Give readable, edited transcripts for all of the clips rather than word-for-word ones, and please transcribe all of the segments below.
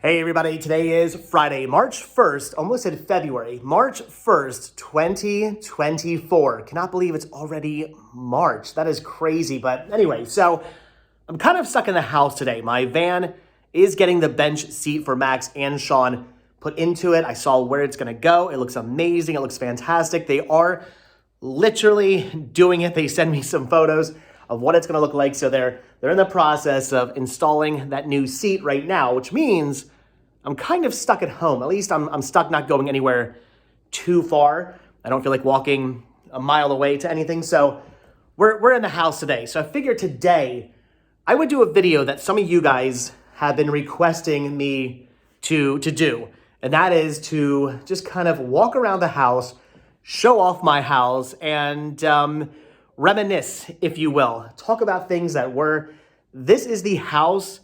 Hey everybody, today is Friday, March 1st, almost said February, March 1st, 2024. Cannot believe it's already March. That is crazy, but anyway, so I'm kind of stuck in the house today. My van is getting the bench seat for Max and Sean put into it. I saw where it's gonna go. It looks amazing, it looks fantastic. They are literally doing it. They send me some photos of what it's gonna look like. So they're in the process of installing that new seat right now, which means I'm kind of stuck at home. At least I'm stuck not going anywhere too far. I don't feel like walking a mile away to anything. So we're in the house today. So I figured today I would do a video that some of you guys have been requesting me to do. And that is to just kind of walk around the house, show off my house, and reminisce, if you will. Talk about things that this is the house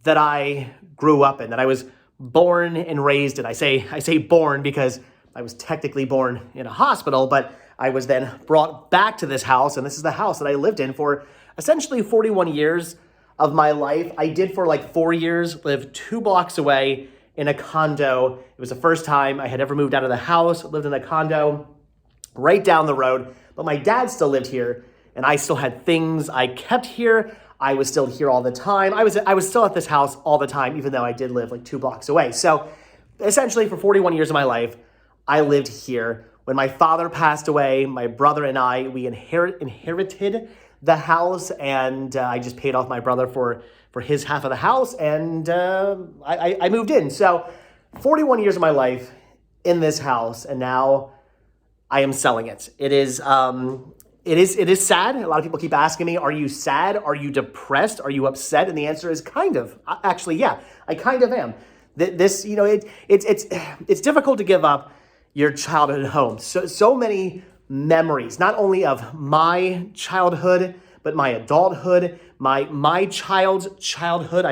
that I grew up in, that I was born and raised in. I say born because I was technically born in a hospital, but I was then brought back to this house, and this is the house that I lived in for essentially 41 years of my life. I did for like 4 years live 2 blocks away in a condo. It was the first time I had ever moved out of the house, lived in a condo right down the road, but my dad still lived here, and I still had things I kept here. I was still here all the time. I was still at this house all the time, even though I did live like 2 blocks away. So essentially for 41 years of my life, I lived here. When my father passed away, my brother and I, we inherited the house, and I just paid off my brother for his half of the house, and I moved in. So 41 years of my life in this house, and now I am selling it. It is sad. A lot of people keep asking me, are you sad? Are you depressed? Are you upset? And the answer is kind of. Actually, yeah, I kind of am. This, it's difficult to give up your childhood home. So many memories, not only of my childhood, but my adulthood, my child's childhood.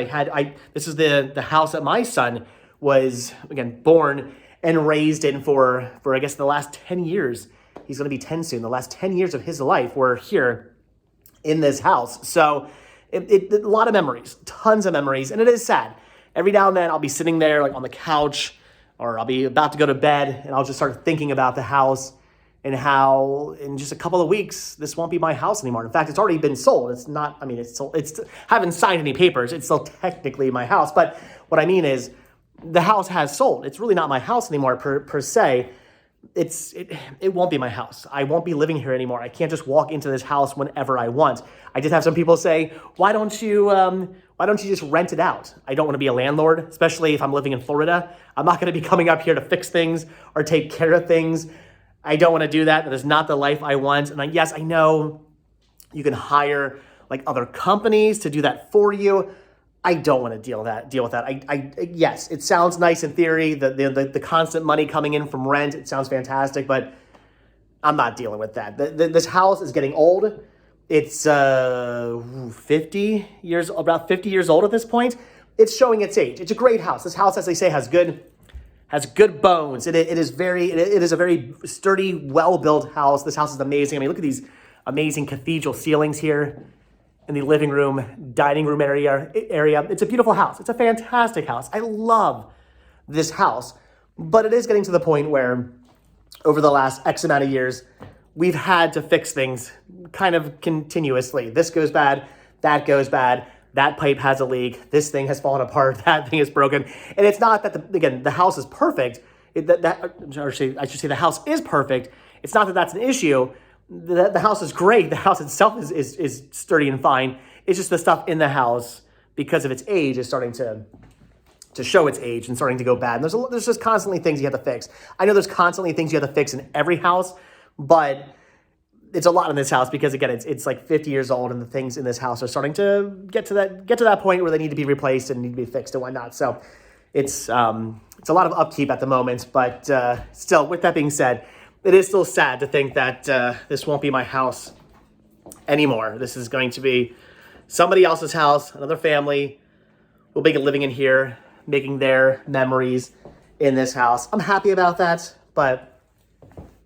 This is the house that my son was, again, born and raised in for I guess the last 10 years. He's going to be 10 soon. The last 10 years of his life were here in this house. So a lot of memories, tons of memories, and it is sad. Every now and then I'll be sitting there like on the couch, or I'll be about to go to bed, and I'll just start thinking about the house and how in just a couple of weeks this won't be my house anymore. In fact, it's already been sold. It's not, I mean, I haven't signed any papers. It's still technically my house. But what I mean is the house has sold. It's really not my house anymore per se. It won't be my house. I won't be living here anymore. I can't just walk into this house whenever I want. I did have some people say, why don't you just rent it out? I don't want to be a landlord, especially if I'm living in Florida. I'm not going to be coming up here to fix things or take care of things. I don't want to do that. That is not the life I want. And yes, I know you can hire like other companies to do that for you. I don't want to deal with that. Yes, it sounds nice in theory, the constant money coming in from rent, it sounds fantastic, but I'm not dealing with that. This house is getting old. It's about 50 years old at this point. It's showing its age. It's a great house. This house, as they say, has good bones. It is a very sturdy, well-built house. This house is amazing. I mean, look at these amazing cathedral ceilings here in the living room, dining room area. It's a beautiful house. It's a fantastic house. I love this house, but it is getting to the point where over the last X amount of years, we've had to fix things kind of continuously. This goes bad, that goes bad, that pipe has a leak, this thing has fallen apart, that thing is broken. And it's not that, the house is perfect. I should say the house is perfect. It's not that that's an issue. The house is great. The house itself is sturdy and fine. It's just the stuff in the house, because of its age, is starting to show its age and starting to go bad. And there's just constantly things you have to fix. I know there's constantly things you have to fix in every house, but it's a lot in this house because, again, it's like 50 years old, and the things in this house are starting to get to that point where they need to be replaced and need to be fixed and whatnot. So it's a lot of upkeep at the moment, but still, with that being said, it is still sad to think that this won't be my house anymore. This is going to be somebody else's house, another family will be living in here, making their memories in this house. I'm happy about that, but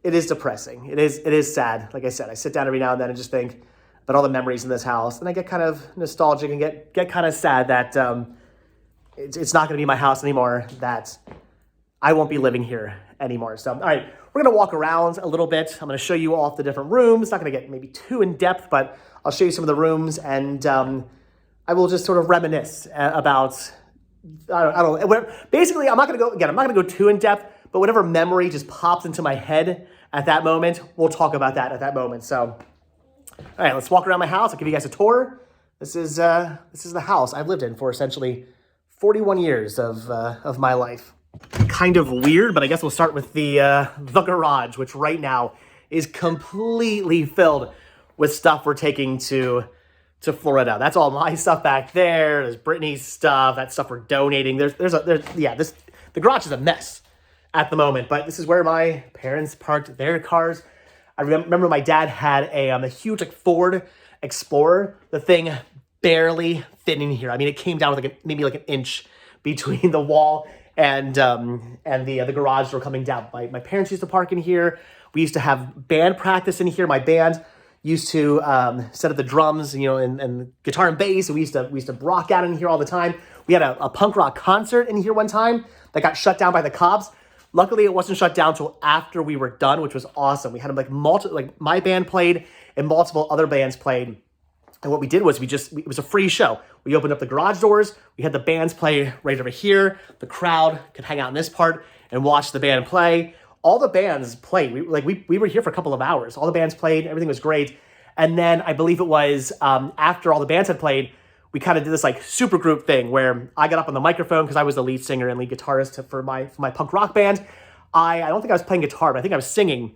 it is depressing. It is sad. Like I said, I sit down every now and then and just think about all the memories in this house, and I get kind of nostalgic and get kind of sad that it's not going to be my house anymore, that I won't be living here anymore. So, all right, we're going to walk around a little bit. I'm going to show you all the different rooms. Not going to get maybe too in depth, but I'll show you some of the rooms, and I will just sort of reminisce about, I don't know. Basically, I'm not going to go too in depth, but whatever memory just pops into my head at that moment, we'll talk about that at that moment. So, all right, let's walk around my house. I'll give you guys a tour. This is the house I've lived in for essentially 41 years of my life. Kind of weird, but I guess we'll start with the garage, which right now is completely filled with stuff we're taking to Florida. That's all my stuff back there. There's Brittany's stuff. That stuff we're donating. The garage is a mess at the moment, but this is where my parents parked their cars. I remember my dad had a huge Ford Explorer. The thing barely fit in here. I mean, it came down with maybe an inch between the wall and the garage door coming down. My parents used to park in here. We used to have band practice in here. My band used to set up the drums, and guitar and bass. And we used to rock out in here all the time. We had a punk rock concert in here one time that got shut down by the cops. Luckily, it wasn't shut down until after we were done, which was awesome. We had my band played and multiple other bands played. And what we did was it was a free show. We opened up the garage doors. We had the bands play right over here. The crowd could hang out in this part and watch the band play. All the bands played. We were here for a couple of hours. All the bands played. Everything was great. And then I believe it was after all the bands had played, we kind of did this super group thing where I got up on the microphone because I was the lead singer and lead guitarist for my punk rock band. I don't think I was playing guitar, but I think I was singing.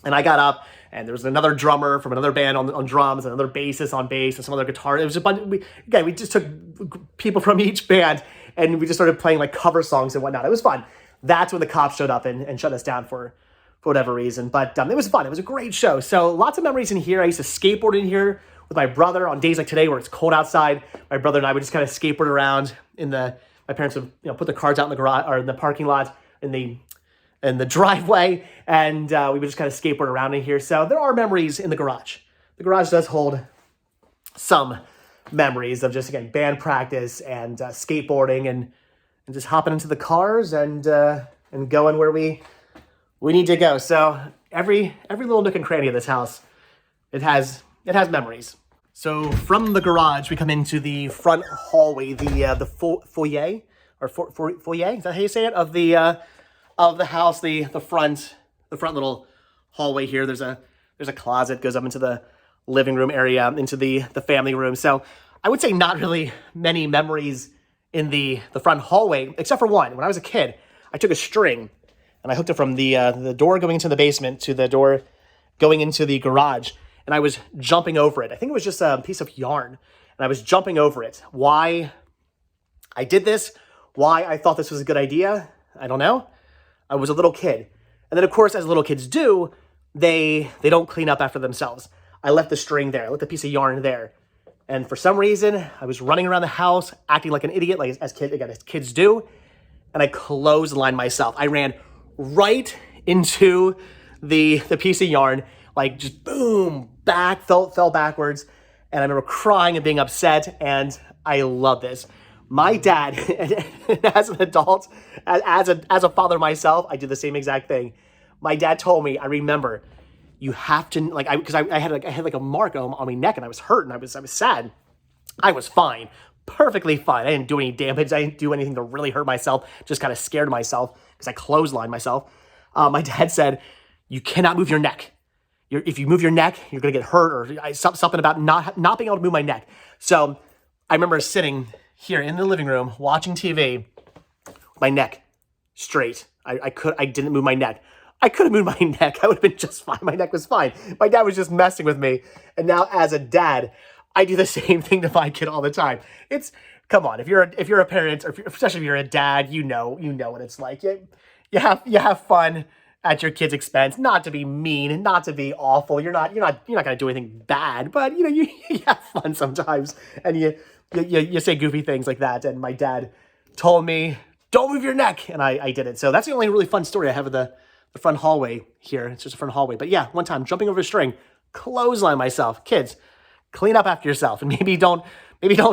And I got up, and there was another drummer from another band on drums, another bassist on bass, and some other guitar. It was a bunch. We just took people from each band, and we just started playing cover songs and whatnot. It was fun. That's when the cops showed up and shut us down for whatever reason. But it was fun. It was a great show. So lots of memories in here. I used to skateboard in here with my brother on days like today where it's cold outside. My brother and I would just kind of skateboard around my parents would put the cars out in the garage or in the parking lot in the driveway, and we would just kind of skateboard around in here. So there are memories in the garage. The garage does hold some memories of just, again, band practice and skateboarding and just hopping into the cars and going where we need to go. So every little nook and cranny of this house, it has memories. So from the garage, we come into the front hallway, the foyer, or foyer, is that how you say it? Of the house, the front little hallway here. There's a closet, goes up into the living room area, into the family room. So I would say not really many memories in the front hallway, except for one. When I was a kid, I took a string and I hooked it from the door going into the basement to the door going into the garage, and I was jumping over it. I think it was just a piece of yarn, and I was jumping over it. Why I did this, why I thought this was a good idea, I don't know. I was a little kid. And then, of course, as little kids do, they don't clean up after themselves. I left the string there. I left the piece of yarn there. And for some reason, I was running around the house, acting like an idiot, as kids do, and I clotheslined myself. I ran right into the piece of yarn, just boom, fell backwards. And I remember crying and being upset, and I love this. My dad, as an adult, as a father myself, I did the same exact thing. My dad told me, I remember, you have to, because I had a mark on my neck, and I was hurt, and I was sad. I was fine, perfectly fine. I didn't do any damage. I didn't do anything to really hurt myself. Just kind of scared myself because I clotheslined myself. My dad said, you cannot move your neck. If you move your neck, you're gonna get hurt, or something about not being able to move my neck. So I remember sitting here in the living room watching TV, my neck straight. I didn't move my neck. I could have moved my neck. I would have been just fine. My neck was fine. My dad was just messing with me. And now as a dad, I do the same thing to my kid all the time. Come on, if you're a parent, or especially if you're a dad, you know what it's like. You have fun at your kid's expense, not to be mean, not to be awful. You're not gonna do anything bad, but you have fun sometimes, and you say goofy things like that. And my dad told me, don't move your neck, and I did it. So that's the only really fun story I have of the front hallway here. It's just a front hallway. But yeah, one time jumping over a string, clothesline myself. Kids, clean up after yourself, and maybe don't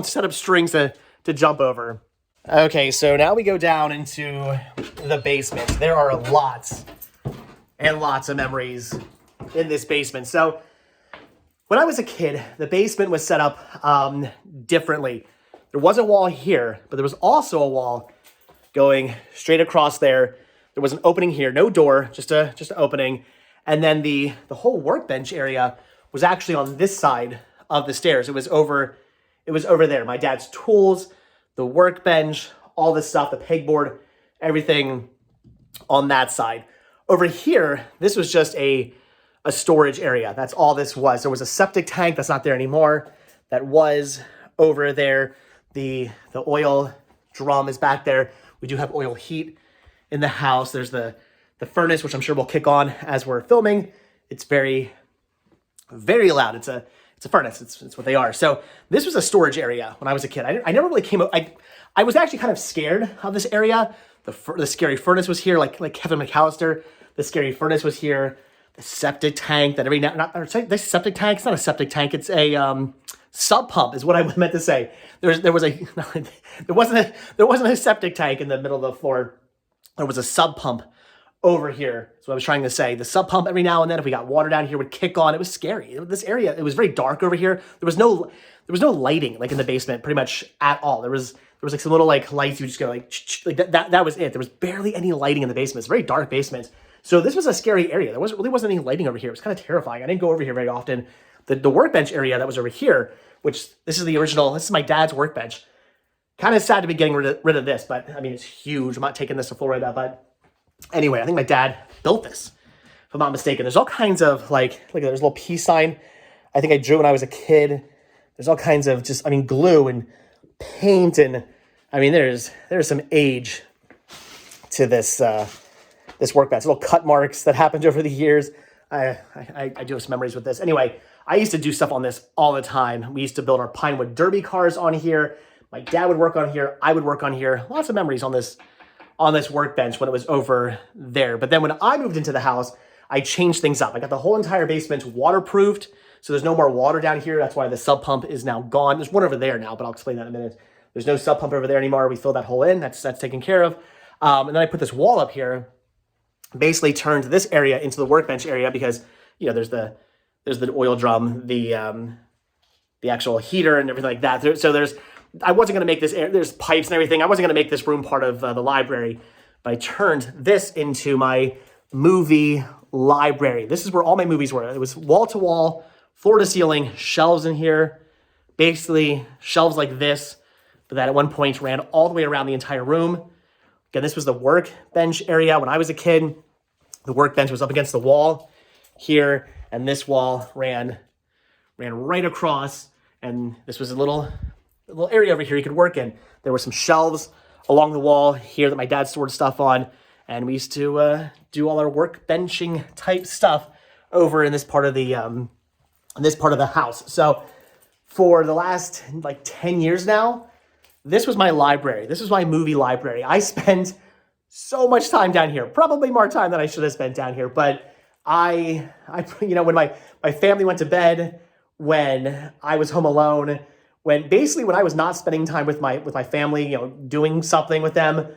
set up strings to jump over. Okay, so now we go down into the basement. There are lots and lots of memories in this basement. So when I was a kid, the basement was set up differently. There was a wall here, but there was also a wall going straight across there. There was an opening here, no door, just an opening. And then the whole workbench area was actually on this side of the stairs. It was over there. My dad's tools, the workbench, all this stuff, the pegboard, everything on that side. Over here, this was just a storage area. That's all this was. There was a septic tank that's not there anymore. That was over there. The oil drum is back there. We do have oil heat in the house. There's the furnace, which I'm sure we'll kick on as we're filming. It's very, very loud. It's a furnace. It's what they are. So this was a storage area when I was a kid. I never really came. I was actually kind of scared of this area. The scary furnace was here, like Kevin McAllister. The scary furnace was here. The septic tank that this septic tank. It's not a septic tank. It's a sub pump is what I meant to say. There wasn't a septic tank in the middle of the floor. There was a sub pump over here. That's what I was trying to say. The sub pump every now and then, if we got water down here, would kick on. It was scary. This area, it was very dark over here. There was no lighting like in the basement pretty much at all. There was like some little like lights you just go like that was it. There was barely any lighting in the basement. It's a very dark basement. So this was a scary area. There really wasn't any lighting over here. It was kind of terrifying. I didn't go over here very often. The workbench area that was over here, which this is my dad's workbench. Kind of sad to be getting rid of this, but I mean, it's huge. I'm not taking this to Florida, but anyway, I think my dad built this, if I'm not mistaken. There's all kinds of like, look, there's a little peace sign. I think I drew when I was a kid. There's all kinds of glue and paint. And I mean, there's some age to this workbench. Little cut marks that happened over the years. I do have some memories with this. Anyway, I used to do stuff on this all the time. We used to build our Pinewood Derby cars on here. My dad would work on here. I would work on here. Lots of memories on this workbench when it was over there. But then when I moved into the house, I changed things up. I got the whole entire basement waterproofed, so there's no more water down here. That's why the sub pump is now gone. There's one over there now, but I'll explain that in a minute. There's no sub pump over there anymore. We filled that hole in. That's taken care of. And then I put this wall up here, basically turned this area into the workbench area because there's the oil drum, the actual heater and everything like that. So I wasn't going to make this, there's pipes and everything. I wasn't going to make this room part of the library, but I turned this into my movie library. This is where all my movies were. It was wall to wall, floor to ceiling, shelves in here, basically shelves like this, but that at one point ran all the way around the entire room. Again, this was the workbench area. When I was a kid, the workbench was up against the wall here, and this wall ran right across, and this was a little area over here you could work in. There were some shelves along the wall here that my dad stored stuff on, and we used to do all our workbenching type stuff over in this part of the house. So for the last 10 years now, this was my library. This was my movie library. I spent so much time down here, probably more time than I should have spent down here, but I when my family went to bed, when I was home alone, when I was not spending time with my family, doing something with them,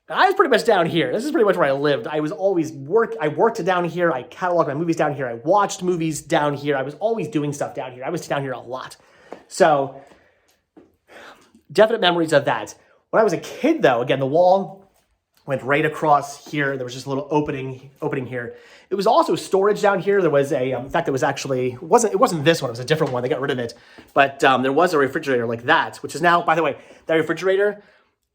I was pretty much down here. This is pretty much where I lived. I was always I worked down here. I cataloged my movies down here. I watched movies down here. I was always doing stuff down here. I was down here a lot. So definite memories of that. When I was a kid, though, again, the wall went right across here. There was just a little opening here. It was also storage down here. There was in fact, it wasn't this one. It was a different one. They got rid of it. But there was a refrigerator like that, which is now, by the way, that refrigerator,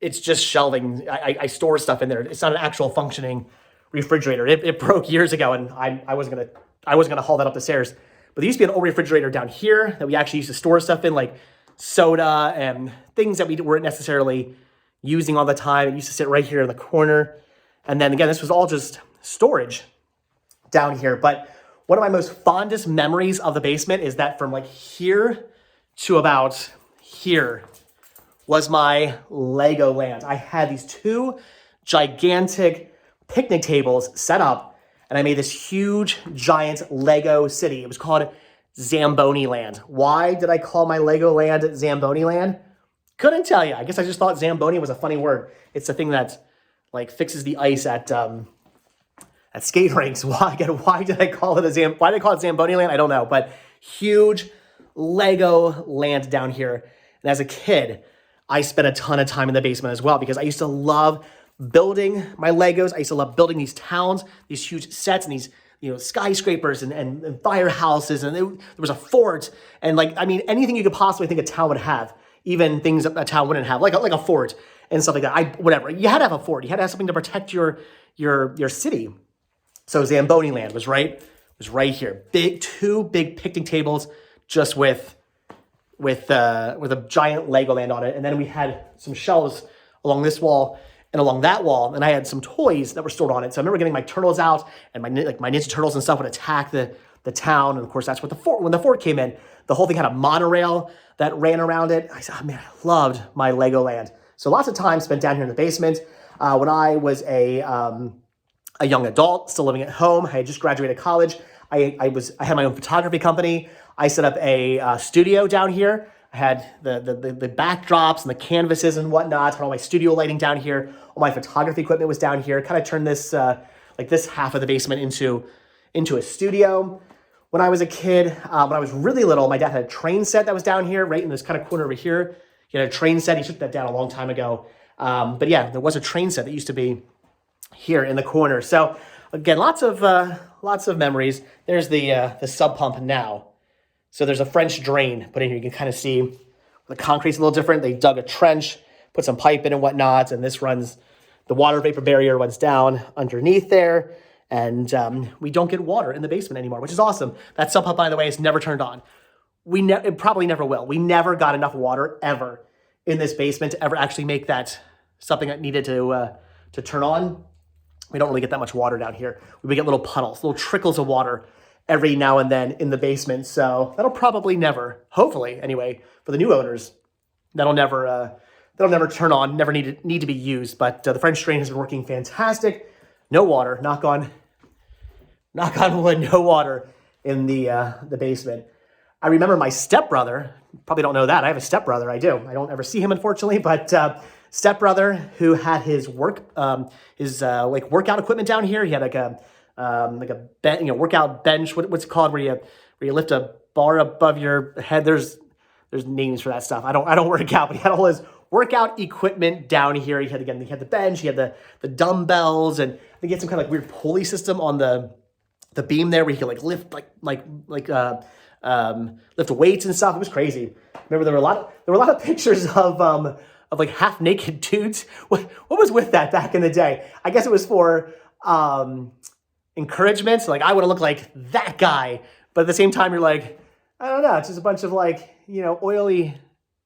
it's just shelving. I store stuff in there. It's not an actual functioning refrigerator. It broke years ago, and I wasn't gonna haul that up the stairs. But there used to be an old refrigerator down here that we actually used to store stuff in, like soda and things that we weren't necessarily using all the time. It used to sit right here in the corner. And then again, this was all just storage down here. But one of my most fondest memories of the basement is that from here to about here was my Lego land. I had these two gigantic picnic tables set up, and I made this huge, giant Lego city. It was called Zamboni Land. Why did I call my Lego land Zamboni Land? Couldn't tell you. I guess I just thought Zamboni was a funny word. It's the thing that like fixes the ice at skate rinks. Why did I call it Zamboni land? I don't know, but huge Lego land down here. And as a kid, I spent a ton of time in the basement as well because I used to love building my Legos. I used to love building these towns, these huge sets, and these skyscrapers and firehouses, and there was a fort, and anything you could possibly think a town would have, even things a town wouldn't have, like a fort and stuff like that. Whatever. You had to have a fort. You had to have something to protect your city. So Zamboni land was right here. Two big picnic tables, just with a giant Legoland on it, and then we had some shelves along this wall and along that wall, and I had some toys that were stored on it. So I remember getting my turtles out, and my Ninja Turtles and stuff would attack the town, and of course that's what when the fort came in. The whole thing had a monorail that ran around it. I said, oh man, I loved my Legoland. So lots of time spent down here in the basement. When I was a young adult, still living at home, I had just graduated college. I had my own photography company. I set up a studio down here. I had the backdrops and the canvases and whatnot. Had all my studio lighting down here. All my photography equipment was down here. Kind of turned this this half of the basement into a studio. When I was a kid, when I was really little, my dad had a train set that was down here, right in this kind of corner over here. He had a train set. He took that down a long time ago. But yeah, there was a train set that used to be here in the corner. So again, lots of memories. There's the sub pump now. So there's a French drain put in here. You can kind of see the concrete's a little different. They dug a trench, put some pipe in and whatnot, and this runs, the water vapor barrier runs down underneath there, and we don't get water in the basement anymore, which is awesome. That sub pump, by the way, is never turned on. It probably never will. We never got enough water ever in this basement to ever actually make that something that needed to turn on. We don't really get that much water down here. We would get little puddles, little trickles of water every now and then in the basement. So that'll probably never, hopefully anyway, for the new owners, that'll never turn on, never need to be used. But the French drain has been working fantastic. No water, knock on wood, no water in the basement. I remember my stepbrother, probably don't know that. I have a stepbrother, I do. I don't ever see him, unfortunately, but stepbrother who had his workout equipment down here. He had like a workout bench. What's it called? Where you lift a bar above your head. There's names for that stuff. I don't work out, but he had all his workout equipment down here. He had the bench. He had the dumbbells, and I think he had some kind of weird pulley system on the beam there where he could lift lift weights and stuff. It was crazy. Remember there were a lot of pictures of half naked dudes. What was with that back in the day? I guess it was for encouragement. So I want to look like that guy, but at the same time you're like, I don't know, it's just a bunch of oily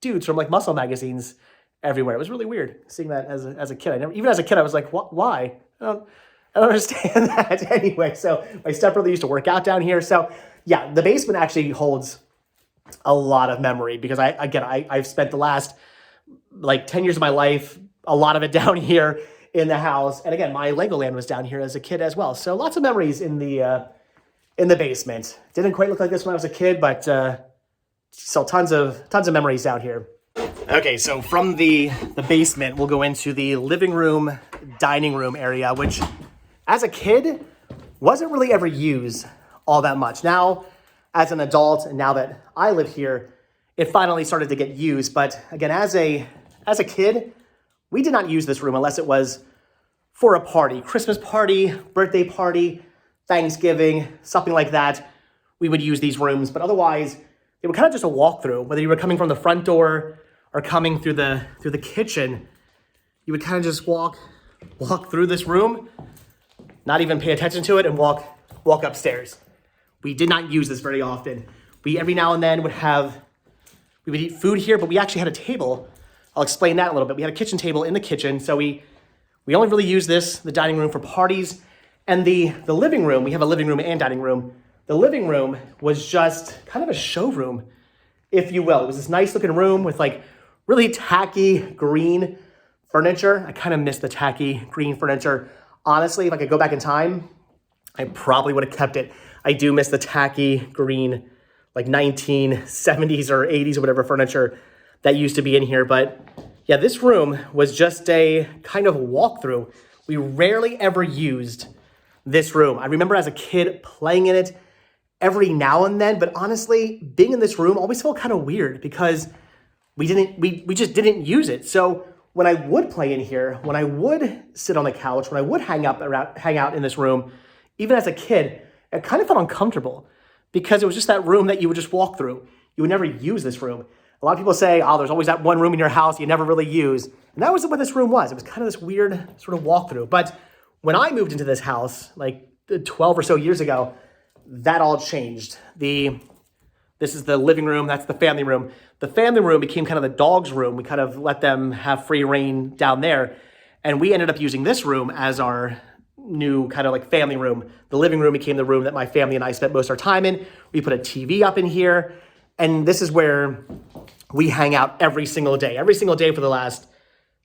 dudes from muscle magazines everywhere. It was really weird seeing that as a kid. Even as a kid I was like, why? I don't understand that anyway. So my stepbrother used to work out down here. So yeah, the basement actually holds a lot of memory because I've spent the last 10 years of my life, a lot of it down here in the house. And again, my Legoland was down here as a kid as well. So lots of memories in the basement. Didn't quite look like this when I was a kid, but still tons of memories down here. Okay, so from the basement, we'll go into the living room, dining room area, which as a kid wasn't really ever used all that much. Now, as an adult, and now that I live here, it finally started to get used. But again, as a kid, we did not use this room unless it was for a party, Christmas party, birthday party, Thanksgiving, something like that. We would use these rooms, but otherwise, they were kind of just a walkthrough. Whether you were coming from the front door or coming through the kitchen, you would kind of just walk through this room, not even pay attention to it, and walk upstairs. We did not use this very often. We every now and then we would eat food here, but we actually had a table. I'll explain that a little bit. We had a kitchen table in the kitchen, so we only really use the dining room for parties. And the living room, we have a living room and dining room. The living room was just kind of a showroom, if you will. It was this nice looking room with really tacky green furniture. I kind of miss the tacky green furniture. Honestly, if I could go back in time, I probably would have kept it. I do miss the tacky green, 1970s or 80s or whatever furniture that used to be in here. But yeah, this room was just a kind of walkthrough. We rarely ever used this room. I remember as a kid playing in it every now and then, but honestly, being in this room always felt kind of weird because we just didn't use it. So when I would play in here, when I would sit on the couch, when I would hang out in this room, even as a kid, it kind of felt uncomfortable because it was just that room that you would just walk through. You would never use this room. A lot of people say, oh, there's always that one room in your house you never really use. And that was what this room was. It was kind of this weird sort of walkthrough. But when I moved into this house, like 12 or so years ago, that all changed. This is the living room. That's the family room. The family room became kind of the dog's room. We kind of let them have free reign down there. And we ended up using this room as our new kind of like family room. The living room became the room that my family and I spent most of our time in. We put a TV up in here. And this is where we hang out every single day. Every single day for the last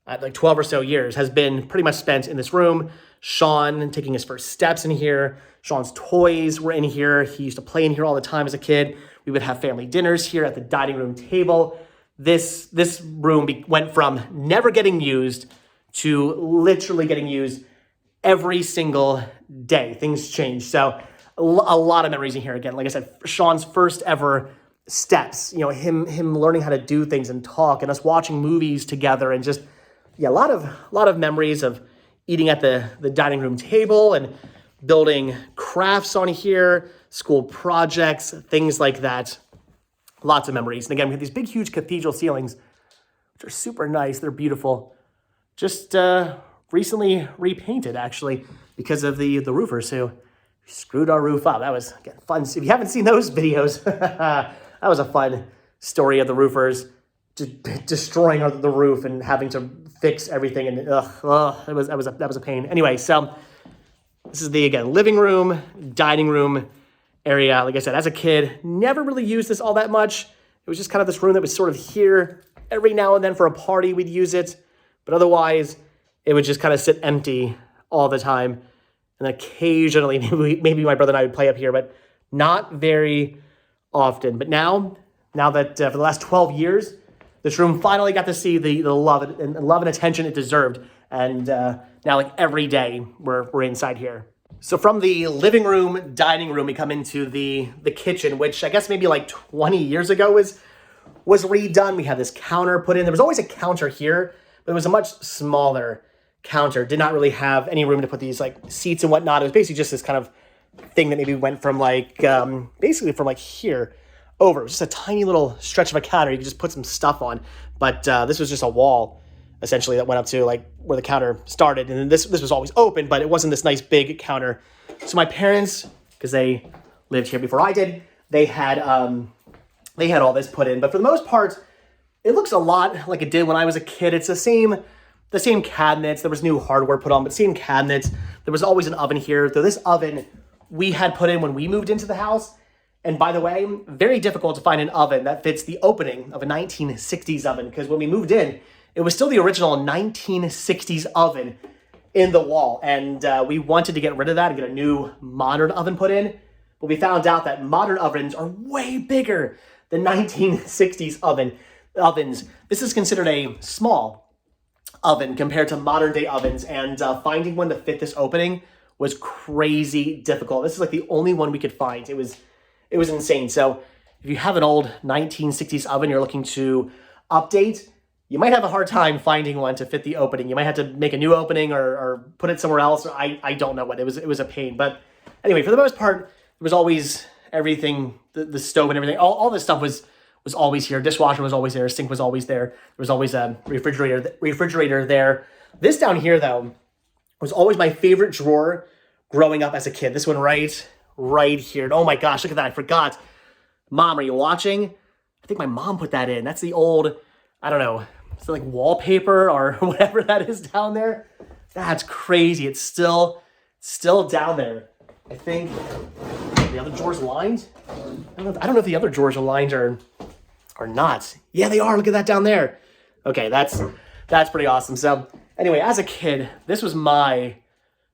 like 12 or so years has been pretty much spent in this room. Sean taking his first steps in here. Sean's toys were in here. He used to play in here all the time as a kid. We would have family dinners here at the dining room table. This room went from never getting used to literally getting used every single day. Things changed. So a lot of memories in here. Again, like I said, Sean's first ever steps, him learning how to do things and talk, and us watching movies together, and just a lot of memories of eating at the dining room table and building crafts on here, school projects, things like that. Lots of memories. And again, we have these big, huge cathedral ceilings, which are super nice. They're beautiful. Just recently repainted, actually, because of the roofers who screwed our roof up. That was, again, fun. If you haven't seen those videos, that was a fun story of the roofers destroying the roof and having to fix everything. And that was a pain. Anyway, so this is the, again, living room, dining room area. Like I said, as a kid, never really used this all that much. It was just kind of this room that was sort of here. Every now and then for a party, we'd use it. But otherwise, it would just kind of sit empty all the time. And occasionally, maybe my brother and I would play up here, but not very often. But now that for the last 12 years, this room finally got to see the love and attention it deserved. And now, like every day, we're inside here. So from the living room, dining room, we come into the kitchen, which I guess maybe like 20 years ago was redone. We had this counter put in. There was always a counter here, but it was a much smaller counter. Did not really have any room to put these like seats and whatnot. It was basically just this kind of thing that maybe went from like, basically from like here over. It was just a tiny little stretch of a counter. You could just put some stuff on. But this was just a wall, essentially, that went up to like where the counter started. And then this was always open, but it wasn't this nice big counter. So my parents, because they lived here before I did, they had all this put in. But for the most part, it looks a lot like it did when I was a kid. It's the same cabinets. There was new hardware put on, but same cabinets. There was always an oven here. Though this oven we had put in when we moved into the house. And by the way, very difficult to find an oven that fits the opening of a 1960s oven, because when we moved in, it was still the original 1960s oven in the wall. And we wanted to get rid of that and get a new modern oven put in. But we found out that modern ovens are way bigger than 1960s ovens. This is considered a small oven compared to modern day ovens. And finding one that fit this opening was crazy difficult. This is like the only one we could find. It was insane. So if you have an old 1960s oven you're looking to update, you might have a hard time finding one to fit the opening. You might have to make a new opening or put it somewhere else. I don't know what. It was a pain. But anyway, for the most part, it was always everything, the stove and everything. All this stuff was always here. Dishwasher was always there. Sink was always there. There was always a refrigerator there. This down here, though, was always my favorite drawer growing up as a kid. This one right here. And oh my gosh, look at that. I forgot. Mom, are you watching? I think my mom put that in. That's the old, I don't know, is it like wallpaper or whatever that is down there? That's crazy. It's still down there. I think the other drawers lined. I don't know if the other drawers are lined or not. Yeah, they are. Look at that down there. Okay, that's pretty awesome. So anyway, as a kid, this was my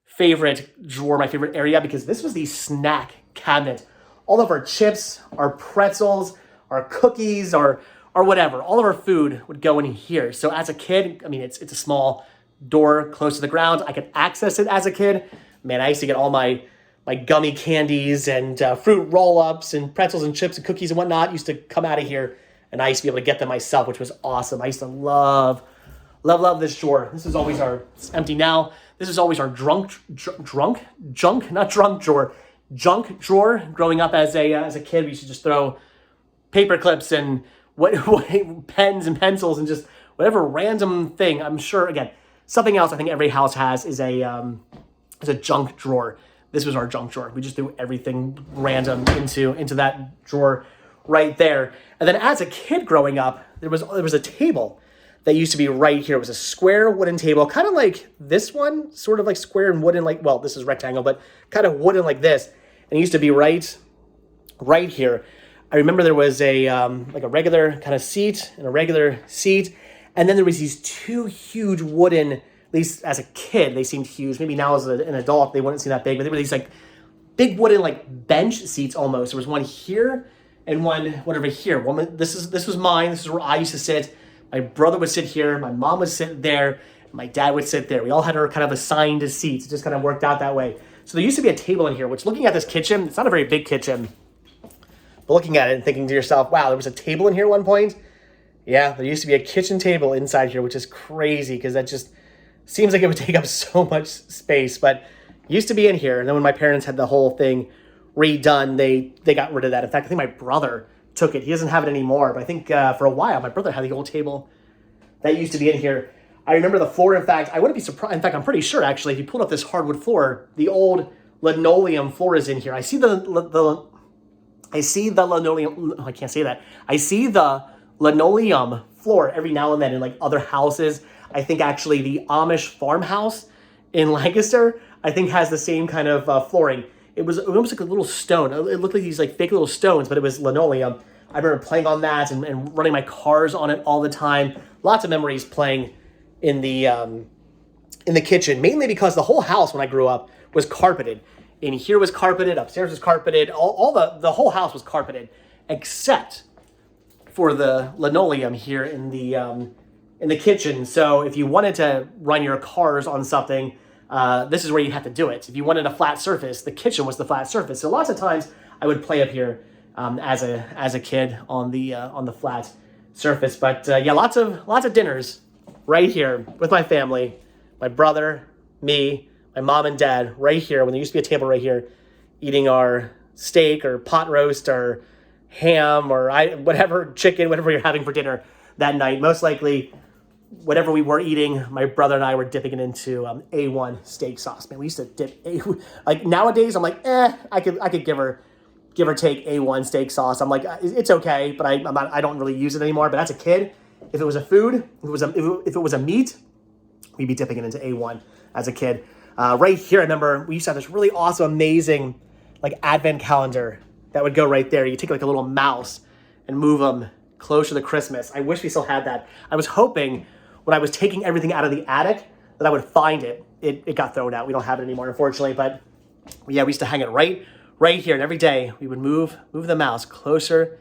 favorite drawer, my favorite area, because this was the snack cabinet. All of our chips, our pretzels, our cookies, our or whatever. All of our food would go in here. So as a kid, I mean, it's a small door close to the ground. I could access it as a kid. Man, I used to get all my gummy candies and fruit roll-ups and pretzels and chips and cookies and whatnot used to come out of here, and I used to be able to get them myself, which was awesome. I used to love this drawer. This is always it's empty now. This is always our junk drawer. Growing up as a kid, we used to just throw paper clips and pens and pencils and just whatever random thing. I'm sure, again, something else I think every house has is a junk drawer. This was our junk drawer. We just threw everything random into that drawer right there. And then as a kid growing up, there was a table that used to be right here. It was a square wooden table, kind of like this one, sort of like square and wooden, like, well, this is rectangle, but kind of wooden like this. And it used to be right here. I remember there was a regular kind of seat and a regular seat. And then there was these two huge wooden, at least as a kid, they seemed huge. Maybe now as an adult, they wouldn't seem that big, but they were these like big wooden like bench seats almost. There was one here and one over here. This was mine. This is where I used to sit. My brother would sit here. My mom would sit there. My dad would sit there. We all had our kind of assigned seats. It just kind of worked out that way. So there used to be a table in here, which looking at this kitchen, it's not a very big kitchen, but looking at it and thinking to yourself, wow, there was a table in here at one point. Yeah, there used to be a kitchen table inside here, which is crazy because that just seems like it would take up so much space, but it used to be in here. And then when my parents had the whole thing redone, they got rid of that. In fact, I think my brother took it. He doesn't have it anymore, but I think for a while, my brother had the old table that used to be in here. I remember the floor, in fact, I wouldn't be surprised. In fact, I'm pretty sure, actually, if you pulled up this hardwood floor, the old linoleum floor is in here. I see the linoleum, I can't say that. I see the linoleum floor every now and then in like other houses. I think actually the Amish farmhouse in Lancaster, I think has the same kind of flooring. It was almost like a little stone. It looked like these like fake little stones, but it was linoleum. I remember playing on that and running my cars on it all the time. Lots of memories playing in the kitchen, mainly because the whole house when I grew up was carpeted. In here was carpeted, upstairs was carpeted, all the whole house was carpeted, except for the linoleum here in the kitchen. So if you wanted to run your cars on something, this is where you have to do it. If you wanted a flat surface, the kitchen was the flat surface. So lots of times I would play up here as a kid on the flat surface. But yeah, lots of dinners right here with my family, my brother, me, my mom and dad right here when there used to be a table right here, eating our steak or pot roast or ham or whatever chicken, whatever you're having for dinner that night. Most likely, whatever we were eating, my brother and I were dipping it into A1 steak sauce. Man, we used to dip like nowadays. I'm like, I could give or take A1 steak sauce. I'm like, it's okay, but I don't really use it anymore. But as a kid, if it was a food, if it was a meat, we'd be dipping it into A1 as a kid. Right here, I remember we used to have this really awesome, amazing like advent calendar that would go right there. You take like a little mouse and move them closer to Christmas. I wish we still had that. I was hoping when I was taking everything out of the attic that I would find it. It got thrown out. We don't have it anymore, unfortunately. But yeah, we used to hang it right here, and every day we would move the mouse closer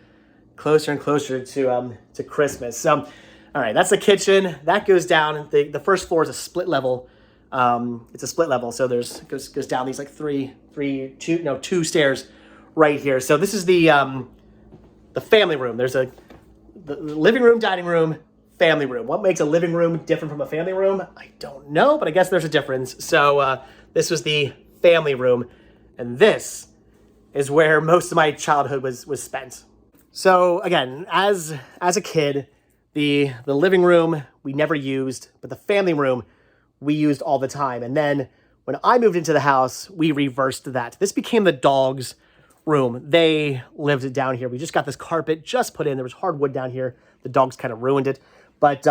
and closer to Christmas. So, all right, that's the kitchen. That goes down. The first floor is a split level. It's a split level, so goes down these like two stairs right here. So this is the family room. There's the living room, dining room, family room. What makes a living room different from a family room? I don't know, but I guess there's a difference. So this was the family room, and this is where most of my childhood was spent. So again, as a kid, the living room we never used, but the family room we used all the time. And then when I moved into the house, we reversed that. This became the dogs' room. They lived down here. We just got this carpet just put in. There was hardwood down here. The dogs kind of ruined it. But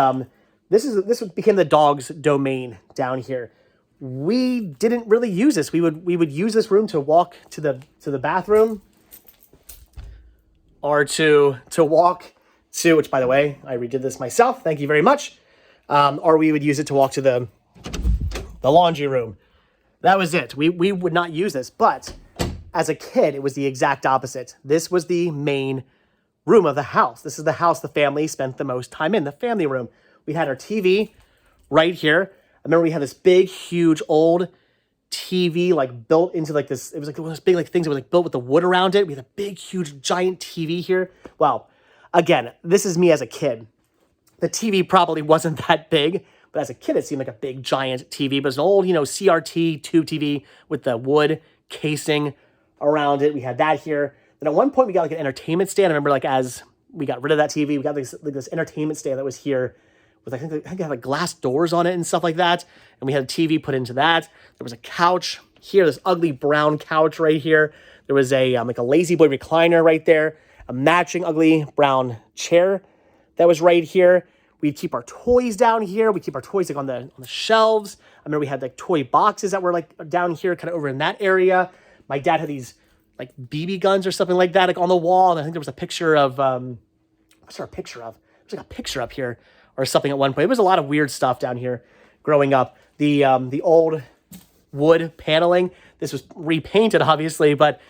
this became the dogs' domain down here. We didn't really use this. We would use this room to walk to the bathroom, or to walk to, which by the way, I redid this myself. Thank you very much. Or we would use it to walk to the laundry room. That was it. We would not use this, but as a kid, it was the exact opposite. This was the main room of the house. This is the house the family spent the most time in, the family room. We had our TV right here. I remember we had this big, huge, old TV like built into like this. It was like one of those big like things that were like built with the wood around it. We had a big, huge, giant TV here. Wow. Again, this is me as a kid. The TV probably wasn't that big, but as a kid, it seemed like a big, giant TV. But it's an old, CRT tube TV with the wood casing around it. We had that here. Then at one point, we got like an entertainment stand. I remember like as we got rid of that TV, we got this entertainment stand that was here with I think it had like glass doors on it and stuff like that. And we had a TV put into that. There was a couch here, this ugly brown couch right here. There was a like a lazy boy recliner right there, a matching ugly brown chair that was right here. We'd keep our toys down here. We keep our toys like on the shelves. I remember we had like toy boxes that were like down here, kind of over in that area. My dad had these like BB guns or something like that, like on the wall. And I think there was a picture of what's there a picture of? There's like a picture up here or something at one point. It was a lot of weird stuff down here growing up. The old wood paneling. This was repainted, obviously, but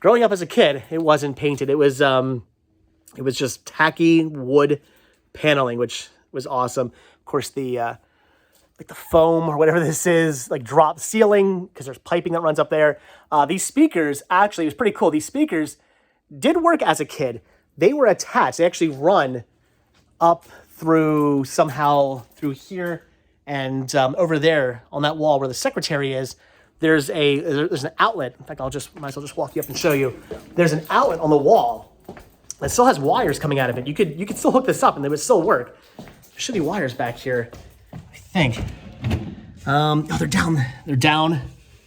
growing up as a kid, it wasn't painted. It was just tacky wood paneling, which was awesome. Of course, the like the foam or whatever this is, like drop ceiling, because there's piping that runs up there. These speakers, actually, it was pretty cool. These speakers did work as a kid. They were attached. They actually run up through somehow through here and over there on that wall where the secretary is. There's an outlet. In fact, might as well just walk you up and show you. There's an outlet on the wall that still has wires coming out of it. You could still hook this up and they would still work. There should be wires back here, I think. Oh, they're down. They're down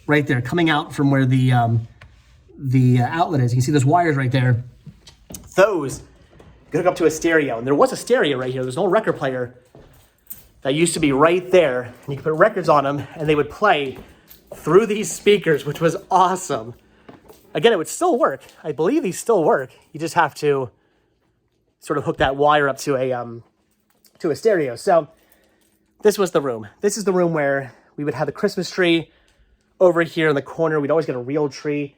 right there, coming out from where the outlet is. You can see those wires right there. Those could hook up to a stereo, and there was a stereo right here. There's an old record player that used to be right there, and you could put records on them, and they would play through these speakers, which was awesome. Again, it would still work. I believe these still work. You just have to sort of hook that wire up to a stereo. So this was the room. This is the room where we would have the Christmas tree over here in the corner. We'd always get a real tree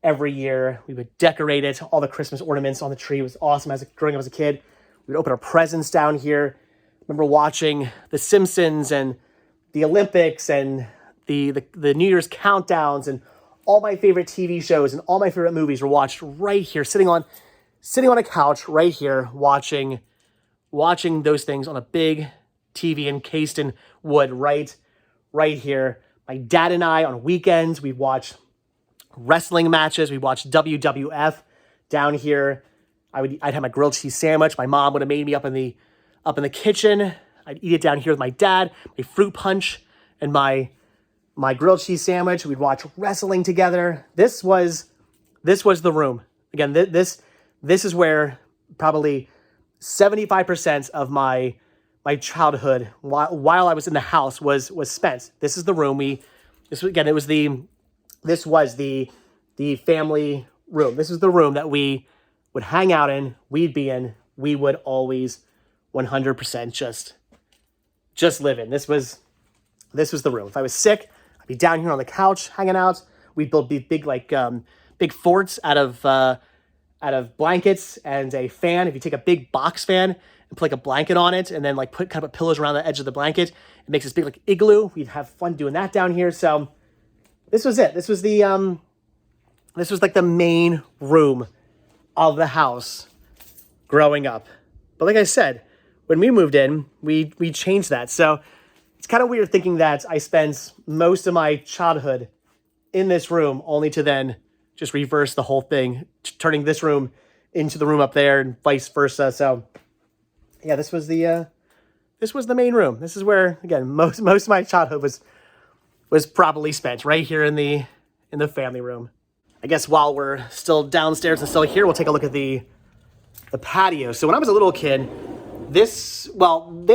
every year. We would decorate it. All the Christmas ornaments on the tree. It was awesome growing up as a kid. We'd open our presents down here. I remember watching The Simpsons and the Olympics and the New Year's countdowns, and all my favorite TV shows and all my favorite movies were watched right here, sitting on a couch right here, watching those things on a big TV encased in wood right here. My dad and I, on weekends, we'd watch wrestling matches. We'd watch WWF down here. I'd have my grilled cheese sandwich. My mom would have made me up in the kitchen. I'd eat it down here with my dad, my fruit punch and my grilled cheese sandwich. We'd watch wrestling together. This was the room. Again, this is where probably 75% of my childhood while I was in the house was spent. This is the room this was the family room. This is the room that we would hang out in, we'd be in, we would always 100% just live in. This was the room. If I was sick, I'd be down here on the couch hanging out. We'd build big forts out of blankets and a fan. If you take a big box fan and put like a blanket on it and then like put pillows around the edge of the blanket, it makes this big like igloo. We'd have fun doing that down here. So this was it. This was like the main room of the house growing up. But like I said, when we moved in, we changed that. So it's kind of weird thinking that I spent most of my childhood in this room only to then just reverse the whole thing, turning this room into the room up there and vice versa. So yeah, this was the main room. This is where, again, most of my childhood was probably spent right here in the family room. I guess while we're still downstairs and still here, we'll take a look at the patio. So when I was a little kid, they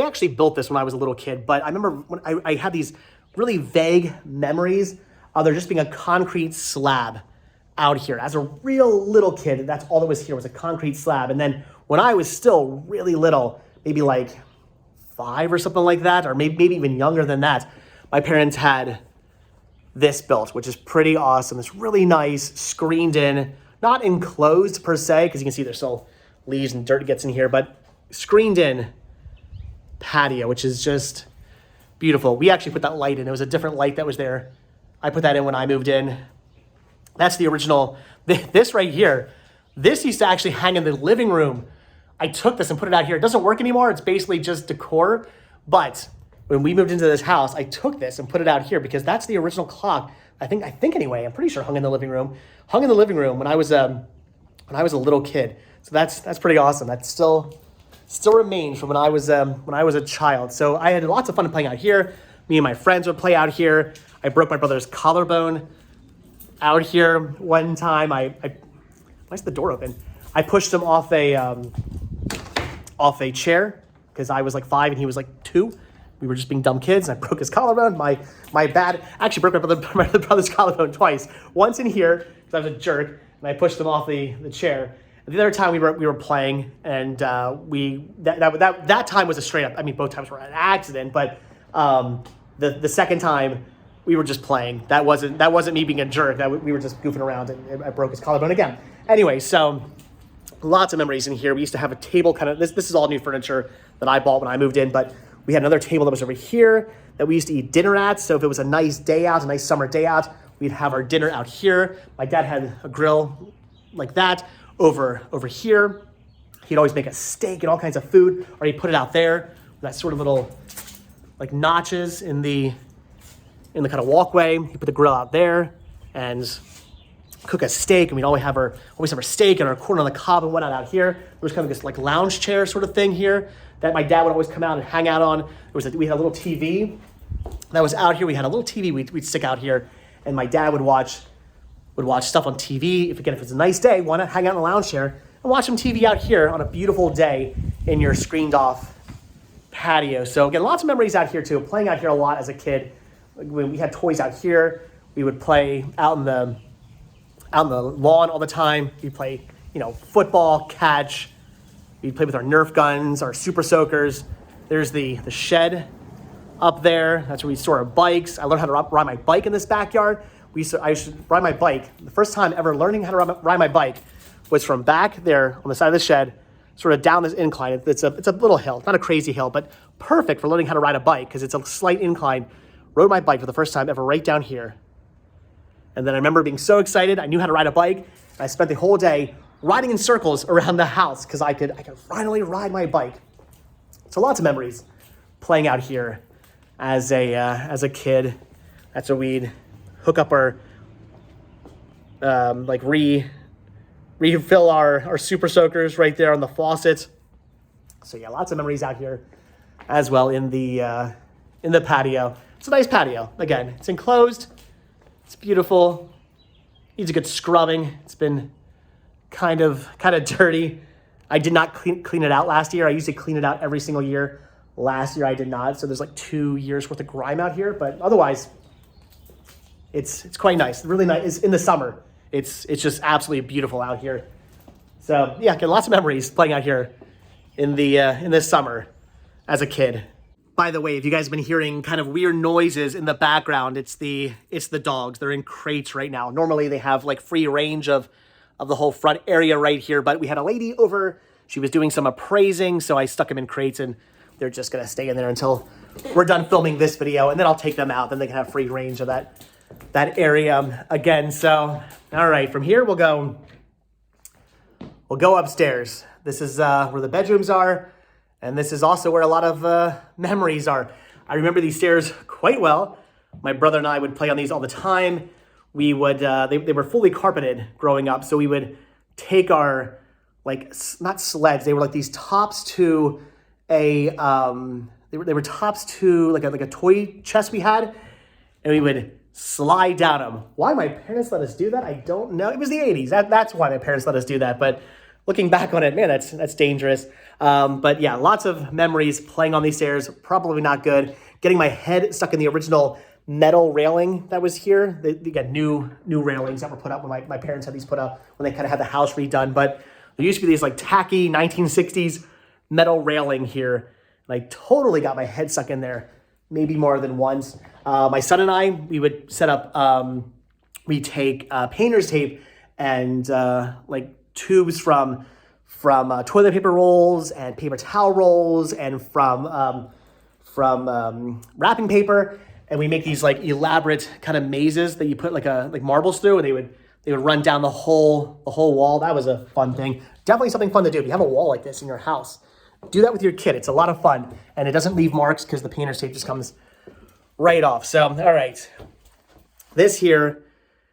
actually built this when I was a little kid, but I remember when I had these really vague memories of there just being a concrete slab out here. As a real little kid, that's all that was here was a concrete slab. And then when I was still really little, maybe like 5 or something like that, or maybe even younger than that, my parents had this built, which is pretty awesome. It's really nice, screened in, not enclosed per se, because you can see there's still leaves and dirt gets in here, but screened in patio, which is just beautiful. We actually put that light in. It was a different light that was there. I put that in when I moved in. That's the original. This right here, this used to actually hang in the living room. I took this and put it out here. It doesn't work anymore. It's basically just decor. But when we moved into this house, I took this and put it out here because that's the original clock. I think anyway, I'm pretty sure hung in the living room. Hung in the living room when I was a little kid. So that's pretty awesome. That still remains from when I was a child. So I had lots of fun playing out here. Me and my friends would play out here. I broke my brother's collarbone out here one time. Why is the door open? I pushed him off a chair because I was like 5 and he was like 2. We were just being dumb kids, and I broke his collarbone. My bad. I actually broke my brother's collarbone twice. Once in here because I was a jerk, and I pushed him off the chair. And the other time we were playing, and that time was a straight up. I mean, both times were an accident, but the second time we were just playing. That wasn't me being a jerk. We were just goofing around, and I broke his collarbone again. Anyway, so lots of memories in here. We used to have a table kind of. This is all new furniture that I bought when I moved in, but we had another table that was over here that we used to eat dinner at. So if it was a nice day out, a nice summer day out, we'd have our dinner out here. My dad had a grill like that over here. He'd always make a steak and all kinds of food, or he'd put it out there. That sort of little like notches in the kind of walkway. He'd put the grill out there and cook a steak, and we'd always have our steak and our corn on the cob and whatnot out here. There was kind of this like lounge chair sort of thing here that my dad would always come out and hang out on. We had a little TV that was out here. We had a little TV we'd stick out here, and my dad would watch stuff on TV. If it's a nice day, why not hang out in the lounge chair and watch some TV out here on a beautiful day in your screened off patio. So again, lots of memories out here too. Playing out here a lot as a kid. When we had toys out here, we would play out in the lawn all the time. We'd play, football, catch. We'd play with our Nerf guns, our super soakers. There's the shed up there. That's where we store our bikes. I learned how to ride my bike in this backyard. I used to ride my bike. The first time ever learning how to ride my bike was from back there on the side of the shed, sort of down this incline. It's a little hill, not a crazy hill, but perfect for learning how to ride a bike because it's a slight incline. Rode my bike for the first time ever right down here. And then I remember being so excited. I knew how to ride a bike. And I spent the whole day riding in circles around the house because I could finally ride my bike. So lots of memories playing out here as a kid. That's where we'd hook up our refill our super soakers right there on the faucet. So yeah, lots of memories out here as well in the patio. It's a nice patio. Again, it's enclosed. It's beautiful. Needs a good scrubbing. It's been kind of dirty. I did not clean it out last year. I usually clean it out every single year. Last year I did not. So there's like 2 years worth of grime out here, but otherwise it's quite nice. Really nice. It's in the summer. It's just absolutely beautiful out here. So yeah, get lots of memories playing out here in this summer as a kid. By the way, if you guys have been hearing kind of weird noises in the background, it's the dogs. They're in crates right now. Normally they have like free range of the whole front area right here, but we had a lady over. She was doing some appraising, so I stuck them in crates, and they're just gonna stay in there until we're done filming this video, and then I'll take them out. Then they can have free range of that area again. So, all right, from here we'll go upstairs. This is where the bedrooms are. And this is also where a lot of memories are. I remember these stairs quite well. My brother and I would play on these all the time. We would, they were fully carpeted growing up. So we would take our, not sleds, they were like these tops to they were tops to like a toy chest we had. And we would slide down them. Why my parents let us do that, I don't know. It was the 80s. That's why my parents let us do that. But looking back on it, man, that's dangerous. But yeah, lots of memories playing on these stairs. Probably not good. Getting my head stuck in the original metal railing that was here. They got new railings that were put up when my parents had these put up when they kind of had the house redone. But there used to be these like tacky 1960s metal railing here. And I totally got my head stuck in there, maybe more than once. My son and I, we would set up, we take painter's tape and like tubes from toilet paper rolls and paper towel rolls and from wrapping paper. And we make these like elaborate kind of mazes that you put like marbles through, and they would run down the whole wall. That was a fun thing. Definitely something fun to do. If you have a wall like this in your house, do that with your kid. It's a lot of fun, and it doesn't leave marks because the painter's tape just comes right off. So, all right. This here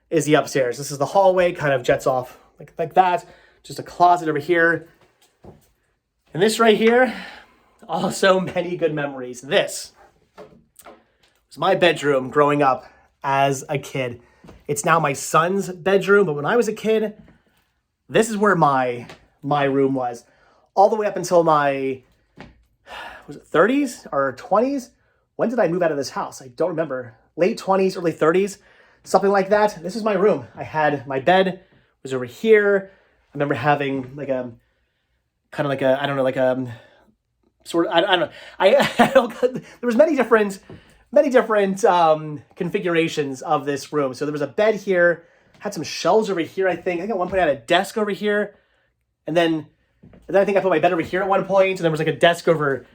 is the upstairs. This is the hallway, kind of jets off like that. Just a closet over here. And this right here, also many good memories. This was my bedroom growing up as a kid. It's now my son's bedroom, but when I was a kid, this is where my room was. All the way up until my, was it 30s or 20s? When did I move out of this house? I don't remember. Late 20s, early 30s, something like that. This is my room. I had my bed was over here. I remember having like a, kind of like a, I don't know, like a sort of, I don't know. I don't, there was many different configurations of this room. So there was a bed here, had some shelves over here, I think. I think at one point I had a desk over here. And then I think I put my bed over here at one point, and there was like a desk over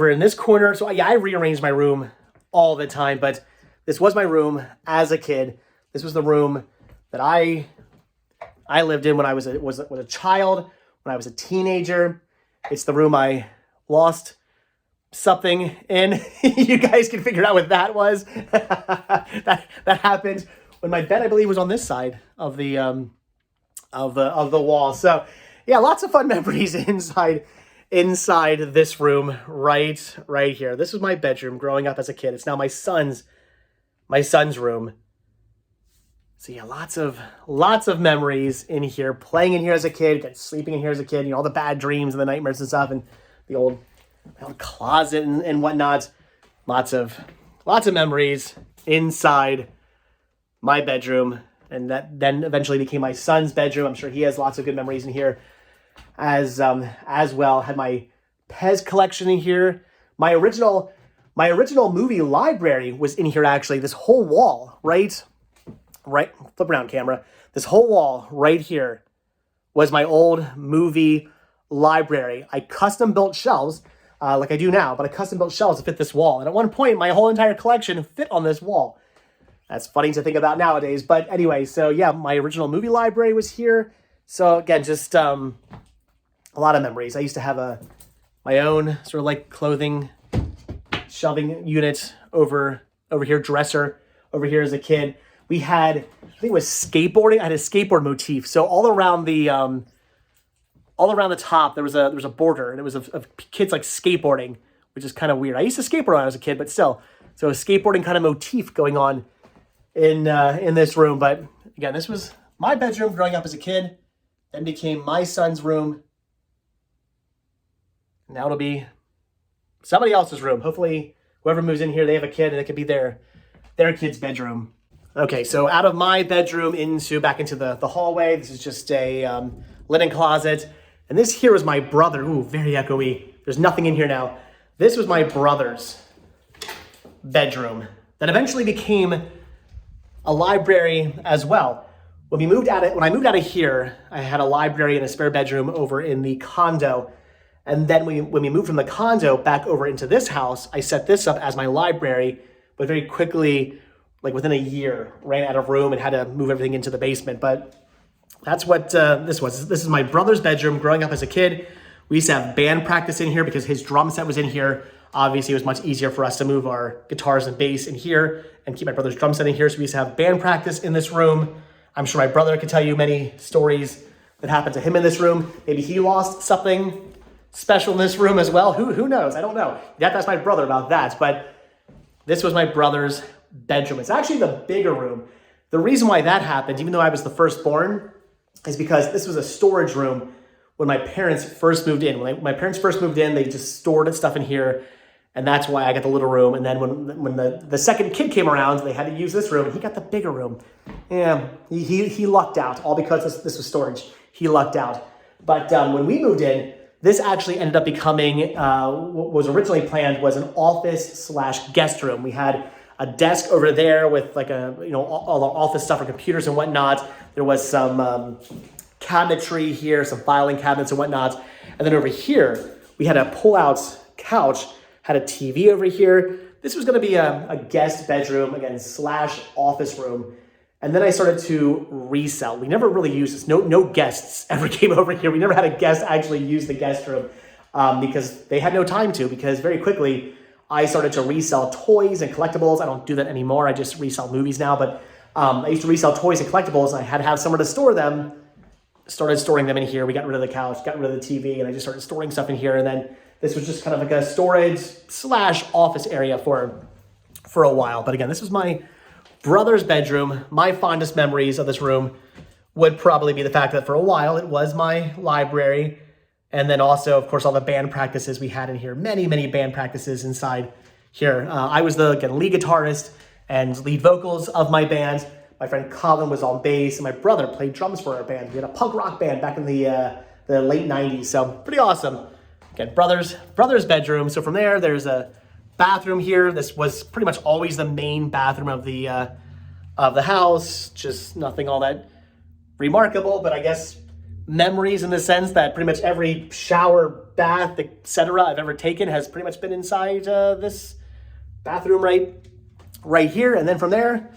in this corner. So yeah, I rearranged my room all the time, but this was my room as a kid. This was the room that I lived in when I was a child, when I was a teenager. It's the room I lost something in. You guys can figure out what that was. that happened when my bed, I believe, was on this side of the wall. So yeah, lots of fun memories inside this room right here. This was my bedroom growing up as a kid. It's now my son's room. So yeah, lots of memories in here, playing in here as a kid, sleeping in here as a kid, all the bad dreams and the nightmares and stuff, and the old closet and whatnot. Lots of memories inside my bedroom, and that then eventually became my son's bedroom. I'm sure he has lots of good memories in here as well. Had my Pez collection in here. My original movie library was in here, actually. This whole wall, right, flip around camera. This whole wall right here was my old movie library. I custom built shelves, like I do now, but I custom built shelves to fit this wall. And at one point, my whole entire collection fit on this wall. That's funny to think about nowadays. But anyway, so yeah, my original movie library was here. So again, just a lot of memories. I used to have my own sort of like clothing shelving unit over here, dresser over here as a kid. We had, I think it was skateboarding. I had a skateboard motif. So all around the top, there was a border, and it was of kids like skateboarding, which is kind of weird. I used to skateboard when I was a kid, but still. So a skateboarding kind of motif going on in this room. But again, this was my bedroom growing up as a kid, then became my son's room. Now it'll be somebody else's room. Hopefully whoever moves in here, they have a kid, and it could be their kid's bedroom. Okay, so out of my bedroom back into the hallway. This is just a linen closet. And this here was my brother. Ooh, very echoey. There's nothing in here now. This was my brother's bedroom that eventually became a library as well. When I moved out of here, I had a library and a spare bedroom over in the condo. And then when we moved from the condo back over into this house, I set this up as my library, but very quickly, like within a year, ran out of room and had to move everything into the basement. But that's what this was. This is my brother's bedroom growing up as a kid. We used to have band practice in here because his drum set was in here. Obviously, it was much easier for us to move our guitars and bass in here and keep my brother's drum set in here. So we used to have band practice in this room. I'm sure my brother could tell you many stories that happened to him in this room. Maybe he lost something special in this room as well. Who knows? I don't know. You have to ask my brother about that. But this was my brother's bedroom. It's actually the bigger room. The reason why that happened, even though I was the firstborn, is because this was a storage room when my parents first moved in. When my parents first moved in, they just stored stuff in here, and that's why I got the little room. And then when the second kid came around, they had to use this room, and he got the bigger room. Yeah, he lucked out, all because this was storage. He lucked out. But when we moved in, this actually ended up becoming what was originally planned was an office/guest room. We had a desk over there with like all the office stuff for computers and whatnot. There was some cabinetry here, some filing cabinets and whatnot. And then over here, we had a pull-out couch, had a TV over here. This was gonna be a guest bedroom, again, / office room. And then I started to resell. We never really used this. No guests ever came over here. We never had a guest actually use the guest room because they had no time to, because very quickly I started to resell toys and collectibles. I don't do that anymore. I just resell movies now, but I used to resell toys and collectibles, and I had to have somewhere to store them. Started storing them in here. We got rid of the couch, got rid of the TV, and I just started storing stuff in here. And then this was just kind of like a storage / office area for a while. But again, this was my brother's bedroom. My fondest memories of this room would probably be the fact that for a while it was my library. And then also, of course, all the band practices we had in here. Many band practices inside here. I was the lead guitarist and lead vocals of my band. My friend Colin was on bass, and my brother played drums for our band. We had a punk rock band back in the late 90s, so pretty awesome. Again, brother's bedroom. So from there's a bathroom here. This was pretty much always the main bathroom of the house. Just nothing all that remarkable, but I guess memories in the sense that pretty much every shower, bath, etc. I've ever taken has pretty much been inside this bathroom right here. And then from there,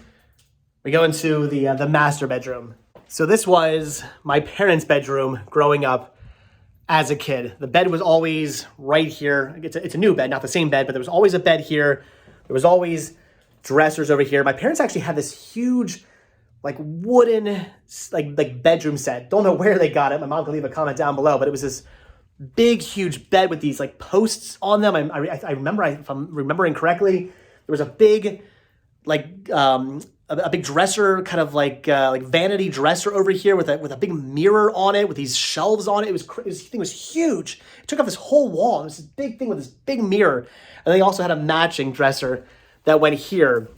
we go into the master bedroom. So this was my parents' bedroom growing up as a kid. The bed was always right here. It's a new bed, not the same bed, but there was always a bed here. There was always dressers over here. My parents actually had this huge, wooden, bedroom set. Don't know where they got it. My mom can leave a comment down below, but it was this big, huge bed with these posts on them. I remember, if I'm remembering correctly, there was a big, a big dresser, kind of like vanity dresser over here with a big mirror on it, with these shelves on it. This thing was huge. It took up this whole wall. It was this big thing with this big mirror. And they also had a matching dresser that went here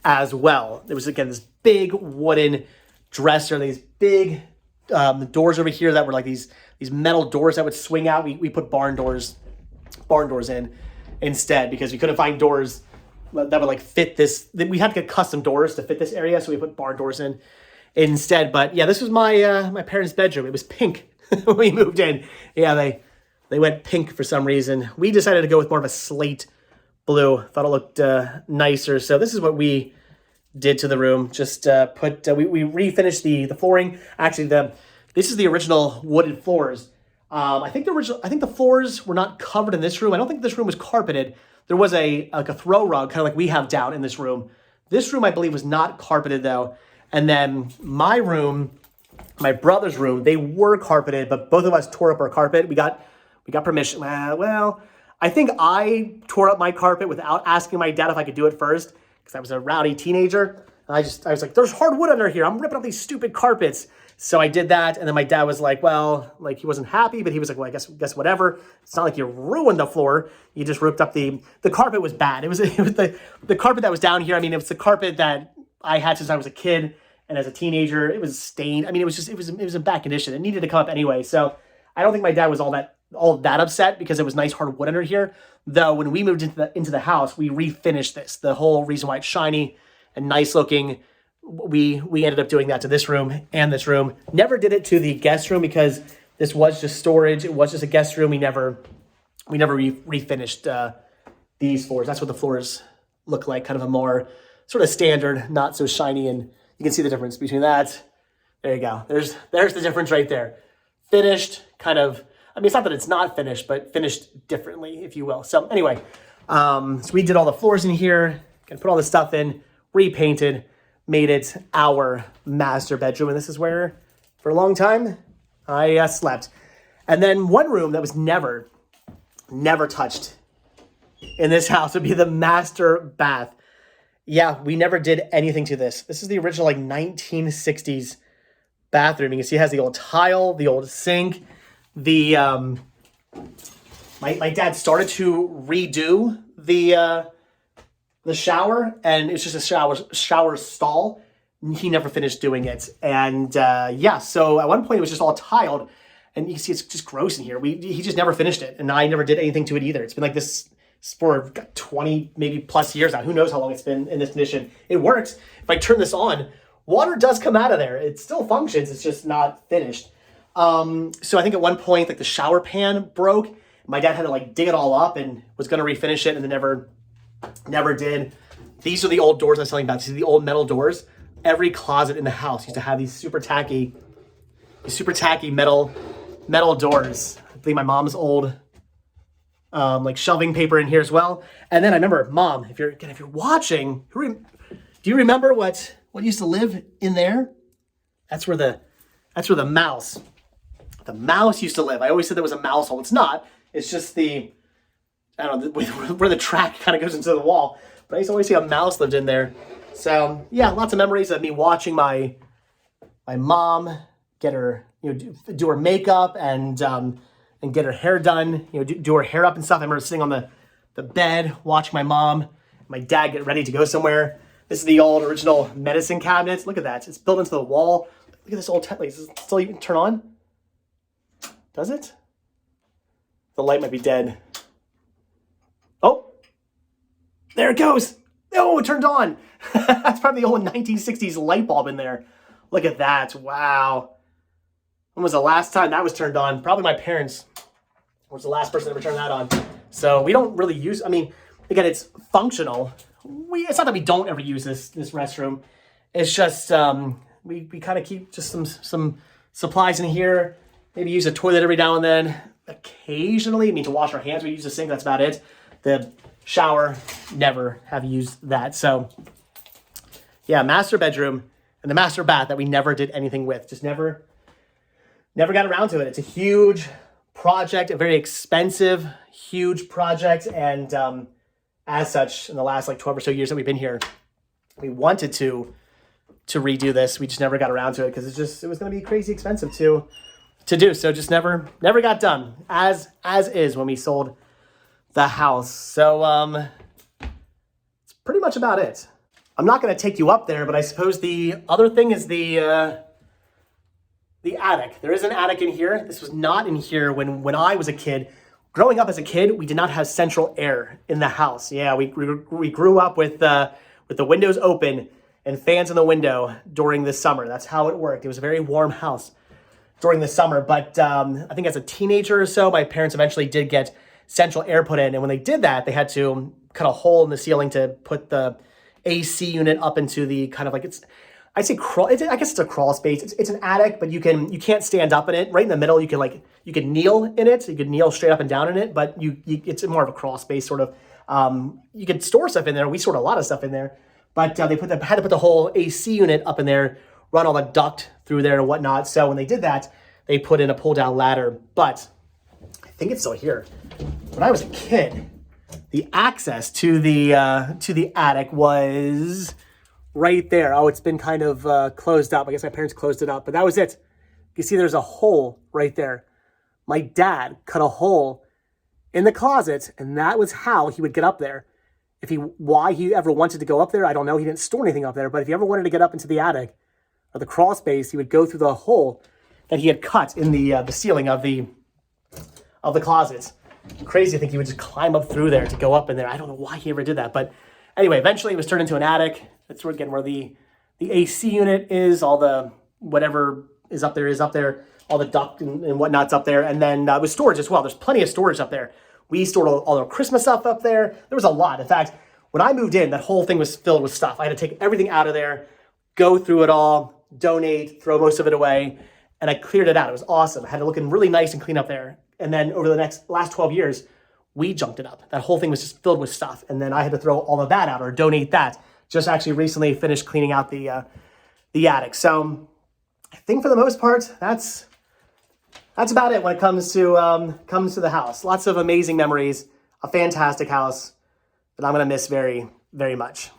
as well. There was, again, this big wooden dresser, these big doors over here that were these metal doors that would swing out. We put barn doors in instead because we couldn't find doors that would fit this. We had to get custom doors to fit this area, so we put barn doors in instead. But yeah, this was my parents' bedroom. It was pink when we moved in. Yeah, they went pink for some reason. We decided to go with more of a slate blue. Thought it looked nicer. So this is what we did to the room. Just we refinished the flooring. Actually, this is the original wooden floors. I think the floors were not covered in this room. I don't think this room was carpeted. There was a throw rug, kind of like we have down in this room. This room, I believe, was not carpeted though. And then my room, my brother's room, they were carpeted, but both of us tore up our carpet. We got permission. Well, I think I tore up my carpet without asking my dad if I could do it first, because I was a rowdy teenager. And I was like, there's hardwood under here. I'm ripping up these stupid carpets. So I did that, and then my dad was like, he wasn't happy, but he was like, well, I guess whatever. It's not like you ruined the floor. You just ripped up the carpet was bad. It was the carpet that was down here. I mean, it was the carpet that I had since I was a kid, and as a teenager, it was stained. I mean, it was in bad condition. It needed to come up anyway. So I don't think my dad was all that upset because it was nice hardwood under here. Though when we moved into the house, we refinished this. The whole reason why it's shiny and nice looking. We ended up doing that to this room and this room. Never did it to the guest room because this was just storage. It was just a guest room. We never refinished these floors. That's what the floors look like, kind of a more sort of standard, not so shiny. And you can see the difference between that. There you go. There's the difference right there. Finished, kind of. I mean, it's not that it's not finished, but finished differently, if you will. So anyway, so we did all the floors in here, put all the stuff in, repainted, made it our master bedroom. And this is where, for a long time, I slept. And then one room that was never touched in this house would be the master bath. Yeah, we never did anything to this. This is the original 1960s bathroom. You can see it has the old tile, the old sink. My dad started to redo the shower, and it's just a shower stall. He never finished doing it. And so at one point it was just all tiled, and you can see it's just gross in here. He just never finished it, and I never did anything to it either. It's been like this for 20 maybe plus years now. Who knows how long it's been in this condition. It works. If I turn this on, water does come out of there. It still functions. It's just not finished. So I think at one point, like the shower pan broke. My dad had to like dig it all up and was going to refinish it and then never did. These are the old doors I was telling you about. These are the old metal doors. Every closet in the house used to have these super tacky metal doors. I believe my mom's old like shelving paper in here as well. And then I remember, Mom, if you're watching, do you remember what used to live in there? That's where the mouse used to live. I always said there was a mouse hole. It's not. It's just I don't know, where the track kind of goes into the wall. But I used to always see a mouse lived in there. So yeah, lots of memories of me watching my mom get her, do her makeup and get her hair done, do her hair up and stuff. I remember sitting on the bed watching my mom, my dad get ready to go somewhere. This is the old original medicine cabinet. Look at that. It's built into the wall. Look at this old template. Does it still even turn on? Does it? The light might be dead. Oh, there it goes. Oh, it turned on. That's probably the old 1960s light bulb in there. Look at that. Wow. When was the last time that was turned on? Probably my parents was the last person to ever turn that on. So we don't really use, I mean, again, it's functional. It's not that we don't ever use this restroom. It's just, we kind of keep just some supplies in here. Maybe use a toilet every now and then. Occasionally, to wash our hands, we use the sink. That's about it. The shower, never have used that. So, yeah, master bedroom and the master bath that we never did anything with. Just never got around to it. It's a huge project, a very expensive, huge project. And as such, in the last 12 or so years that we've been here, we wanted to redo this. We just never got around to it because it was going to be crazy expensive to do. So just never got done as is when we sold the house. So it's pretty much about it. I'm not going to take you up there, but I suppose the other thing is the attic. There is an attic in here. This was not in here when I was a kid. Growing up as a kid, we did not have central air in the house. Yeah, we grew up with the windows open and fans in the window during the summer. That's how it worked. It was a very warm house during the summer. But I think as a teenager or so, my parents eventually did get central air put in. And when they did that, they had to cut a hole in the ceiling to put the AC unit up into the kind of like I guess it's a crawl space. It's an attic, but you can't stand up in it. Right in the middle, you can kneel in it. You can kneel straight up and down in it, but it's more of a crawl space sort of. You can store stuff in there. We stored a lot of stuff in there, but they had to put the whole AC unit up in there, run all the duct through there and whatnot. So when they did that, they put in a pull down ladder. But I think it's still here. When I was a kid, the access to the attic was right there. Oh, it's been kind of closed up. I guess my parents closed it up, but that was it. You see there's a hole right there. My dad cut a hole in the closet, and that was how he would get up there. Why he ever wanted to go up there, I don't know. He didn't store anything up there, but if he ever wanted to get up into the attic or the crawl space, he would go through the hole that he had cut in the ceiling of the closet. Crazy, I think he would just climb up through there to go up in there. I don't know why he ever did that, but anyway, eventually it was turned into an attic. That's where the AC unit is, all the whatever is up there, all the duct and whatnot's up there. And then with storage as well. There's plenty of storage up there. We stored all our Christmas stuff up there. There was a lot. In fact, when I moved in, that whole thing was filled with stuff. I had to take everything out of there, go through it all, donate, throw most of it away, and I cleared it out. It was awesome. I had it looking really nice and clean up there. And then over the last 12 years, we junked it up. That whole thing was just filled with stuff. And then I had to throw all of that out or donate that. Just actually recently finished cleaning out the attic. So I think for the most part, that's about it when it comes to the house. Lots of amazing memories, a fantastic house that I'm gonna miss very, very much.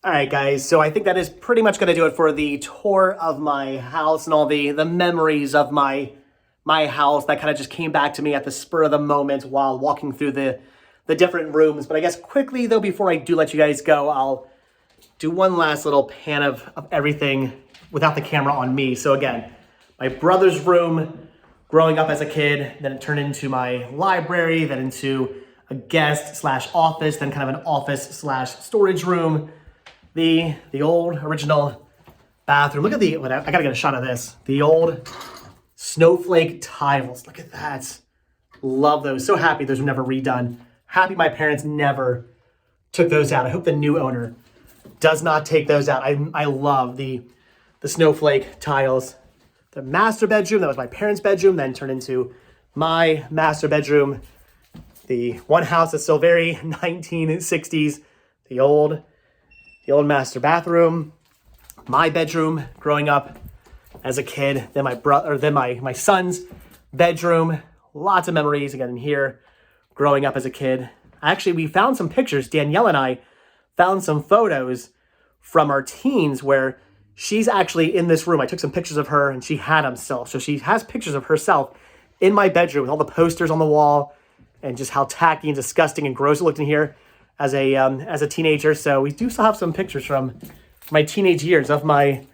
All right, guys, so I think that is pretty much gonna do it for the tour of my house and all the memories of my house that kind of just came back to me at the spur of the moment while walking through the different rooms. But I guess quickly though, before I do let you guys go, I'll do one last little pan of everything without the camera on me. So again, my brother's room growing up as a kid, then it turned into my library, then into a guest / office, then kind of an office / storage room. The old original bathroom. Look at the, I gotta get a shot of this. The old snowflake tiles. Look at that. Love those. So happy those were never redone. Happy my parents never took those out. I hope the new owner does not take those out. I love the snowflake tiles. The master bedroom, that was my parents' bedroom, then turned into my master bedroom. The one house that's still very 1960s. The old master bathroom. My bedroom growing up as a kid. Then my son's bedroom. Lots of memories again in here growing up as a kid. Actually, we found some pictures. Danielle and I found some photos from our teens where she's actually in this room. I took some pictures of her and she had them still. So she has pictures of herself in my bedroom with all the posters on the wall and just how tacky and disgusting and gross it looked in here as a teenager. So we do still have some pictures from my teenage years of my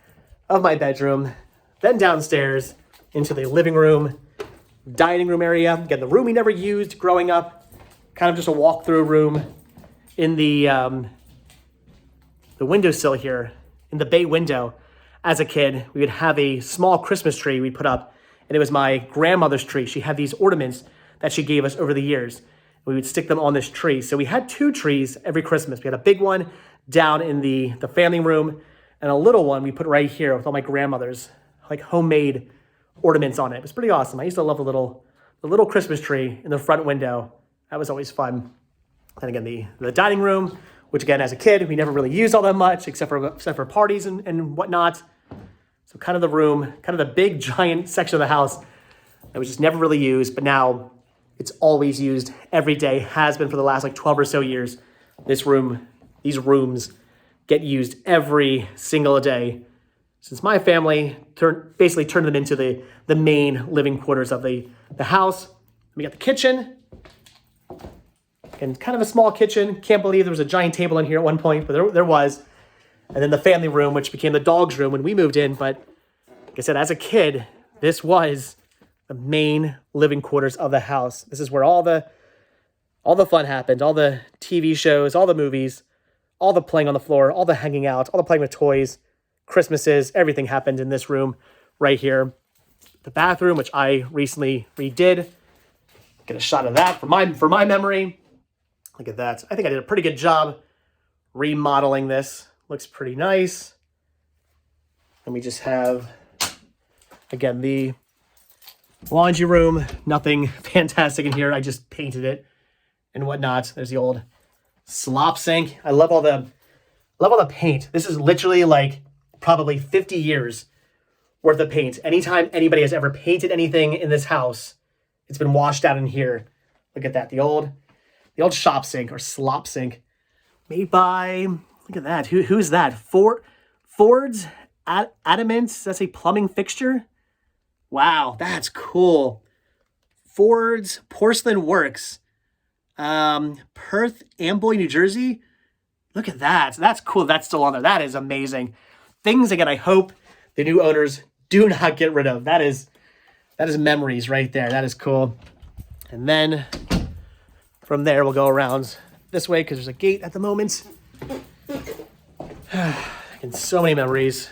bedroom. Then downstairs into the living room, dining room area. Again, the room we never used growing up. Kind of just a walk-through room. In the windowsill here, in the bay window, as a kid, we would have a small Christmas tree we'd put up, and it was my grandmother's tree. She had these ornaments that she gave us over the years. We would stick them on this tree. So we had 2 trees every Christmas. We had a big one down in the family room, and a little one we put right here with all my grandmother's like homemade ornaments on it. It was pretty awesome. I used to love the little Christmas tree in the front window. That was always fun. And again, the dining room, which again, as a kid, we never really used all that much except for parties and whatnot. So kind of the room, kind of the big giant section of the house that was just never really used, but now it's always used every day, has been for the last like 12 or so years. These rooms get used every single day since my family basically turned them into the main living quarters of the house. We got the kitchen. And kind of a small kitchen. Can't believe there was a giant table in here at one point, but there was. And then the family room, which became the dog's room when we moved in. But like I said, as a kid, this was the main living quarters of the house. This is where all the fun happened, all the TV shows, all the movies, all the playing on the floor, all the hanging out, all the playing with toys, Christmases, everything happened in this room right here. The bathroom, which I recently redid. Get a shot of that for my memory. Look at that. I think I did a pretty good job remodeling this. Looks pretty nice. And we just have, again, the laundry room. Nothing fantastic in here. I just painted it and whatnot. There's the old slop sink. I love all the paint. This is literally like probably 50 years worth of paint. Anytime anybody has ever painted anything in this house, it's been washed out in here. Look at that. The old shop sink or slop sink made by, look at that. Who's that? Ford's Adamant. That's a plumbing fixture. Wow, that's cool. Ford's Porcelain Works. Perth Amboy, New Jersey. Look at that. That's cool. That's still on there. That is amazing. Things, again, I hope the new owners do not get rid of. That is memories right there. That is cool. And then from there, we'll go around this way because there's a gate at the moment. And so many memories.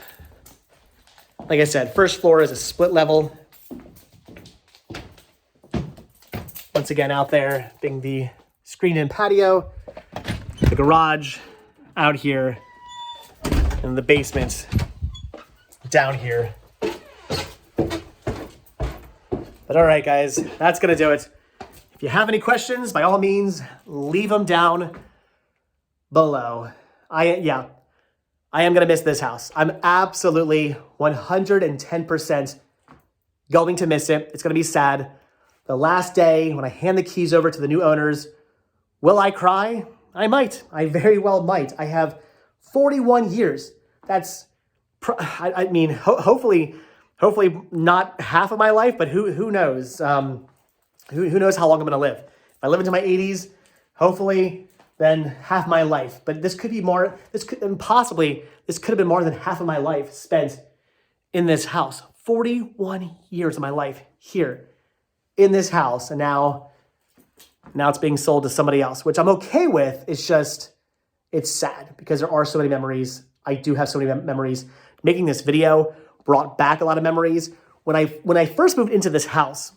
Like I said, first floor is a split level. Once again, out there being the screened-in patio, the garage out here, and the basement down here. But all right, guys, that's going to do it. If you have any questions, by all means, leave them down below. I am going to miss this house. I'm absolutely 110% going to miss it. It's going to be sad. The last day when I hand the keys over to the new owners, will I cry? I might. I very well might. I have 41 years. That's, I mean, hopefully not half of my life, but who knows? Who knows how long I'm going to live? If I live into my 80s, hopefully then half my life. But this could be more, this could have been more than half of my life spent in this house. 41 years of my life here in this house. And now it's being sold to somebody else, which I'm okay with. It's just, it's sad because there are so many memories. I do have so many memories. making this video brought back a lot of memories. When I first moved into this house,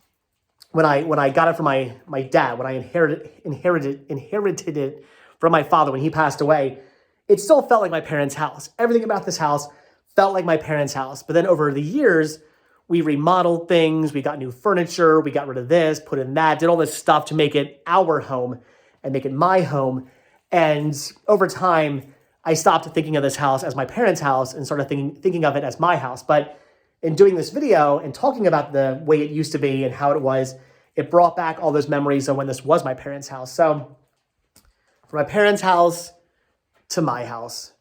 when I got it from my dad, when I inherited it from my father when he passed away, it still felt like my parents' house. Everything about this house felt like my parents' house. But then over the years, we remodeled things, we got new furniture, we got rid of this, put in that, did all this stuff to make it our home and make it my home. And over time, I stopped thinking of this house as my parents' house and started thinking of it as my house. But in doing this video and talking about the way it used to be and how it was, it brought back all those memories of when this was my parents' house. So from my parents' house to my house,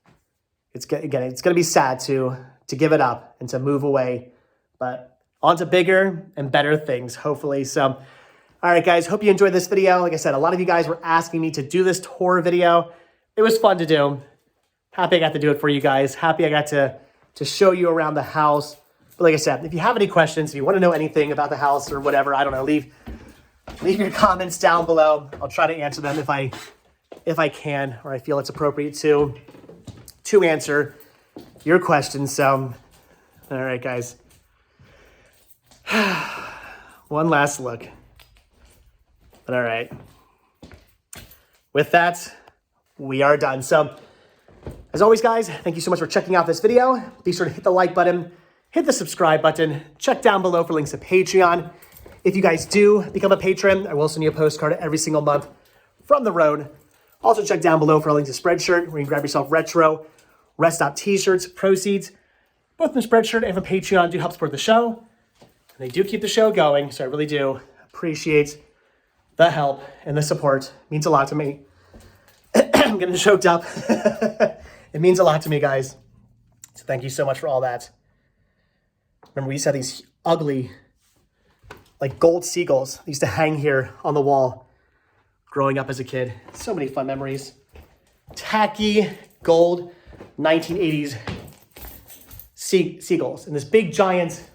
it's going to be sad to give it up and to move away, but on to bigger and better things, hopefully. So, all right, guys, hope you enjoyed this video. Like I said, a lot of you guys were asking me to do this tour video. It was fun to do. Happy I got to do it for you guys. Happy I got to show you around the house. But like I said, if you have any questions, if you want to know anything about the house or whatever, I don't know, leave your comments down below. I'll try to answer them if I can, or I feel it's appropriate to answer your questions. So, all right, guys. One last look. But all right. With that, we are done. So, as always, guys, thank you so much for checking out this video. Be sure to hit the like button, hit the subscribe button, check down below for links to Patreon. If you guys do become a patron, I will send you a postcard every single month from the road. Also, check down below for a link to Spreadshirt, where you can grab yourself retro Rest Stop t-shirts. Proceeds, both from Spreadshirt and from Patreon, do help support the show. And they do keep the show going, so I really do appreciate the help and the support. It means a lot to me. I'm getting choked up. It means a lot to me, guys. So thank you so much for all that. Remember, we used to have these ugly, like gold seagulls. They used to hang here on the wall growing up as a kid. So many fun memories. Tacky gold 1980s seagulls. And this big giant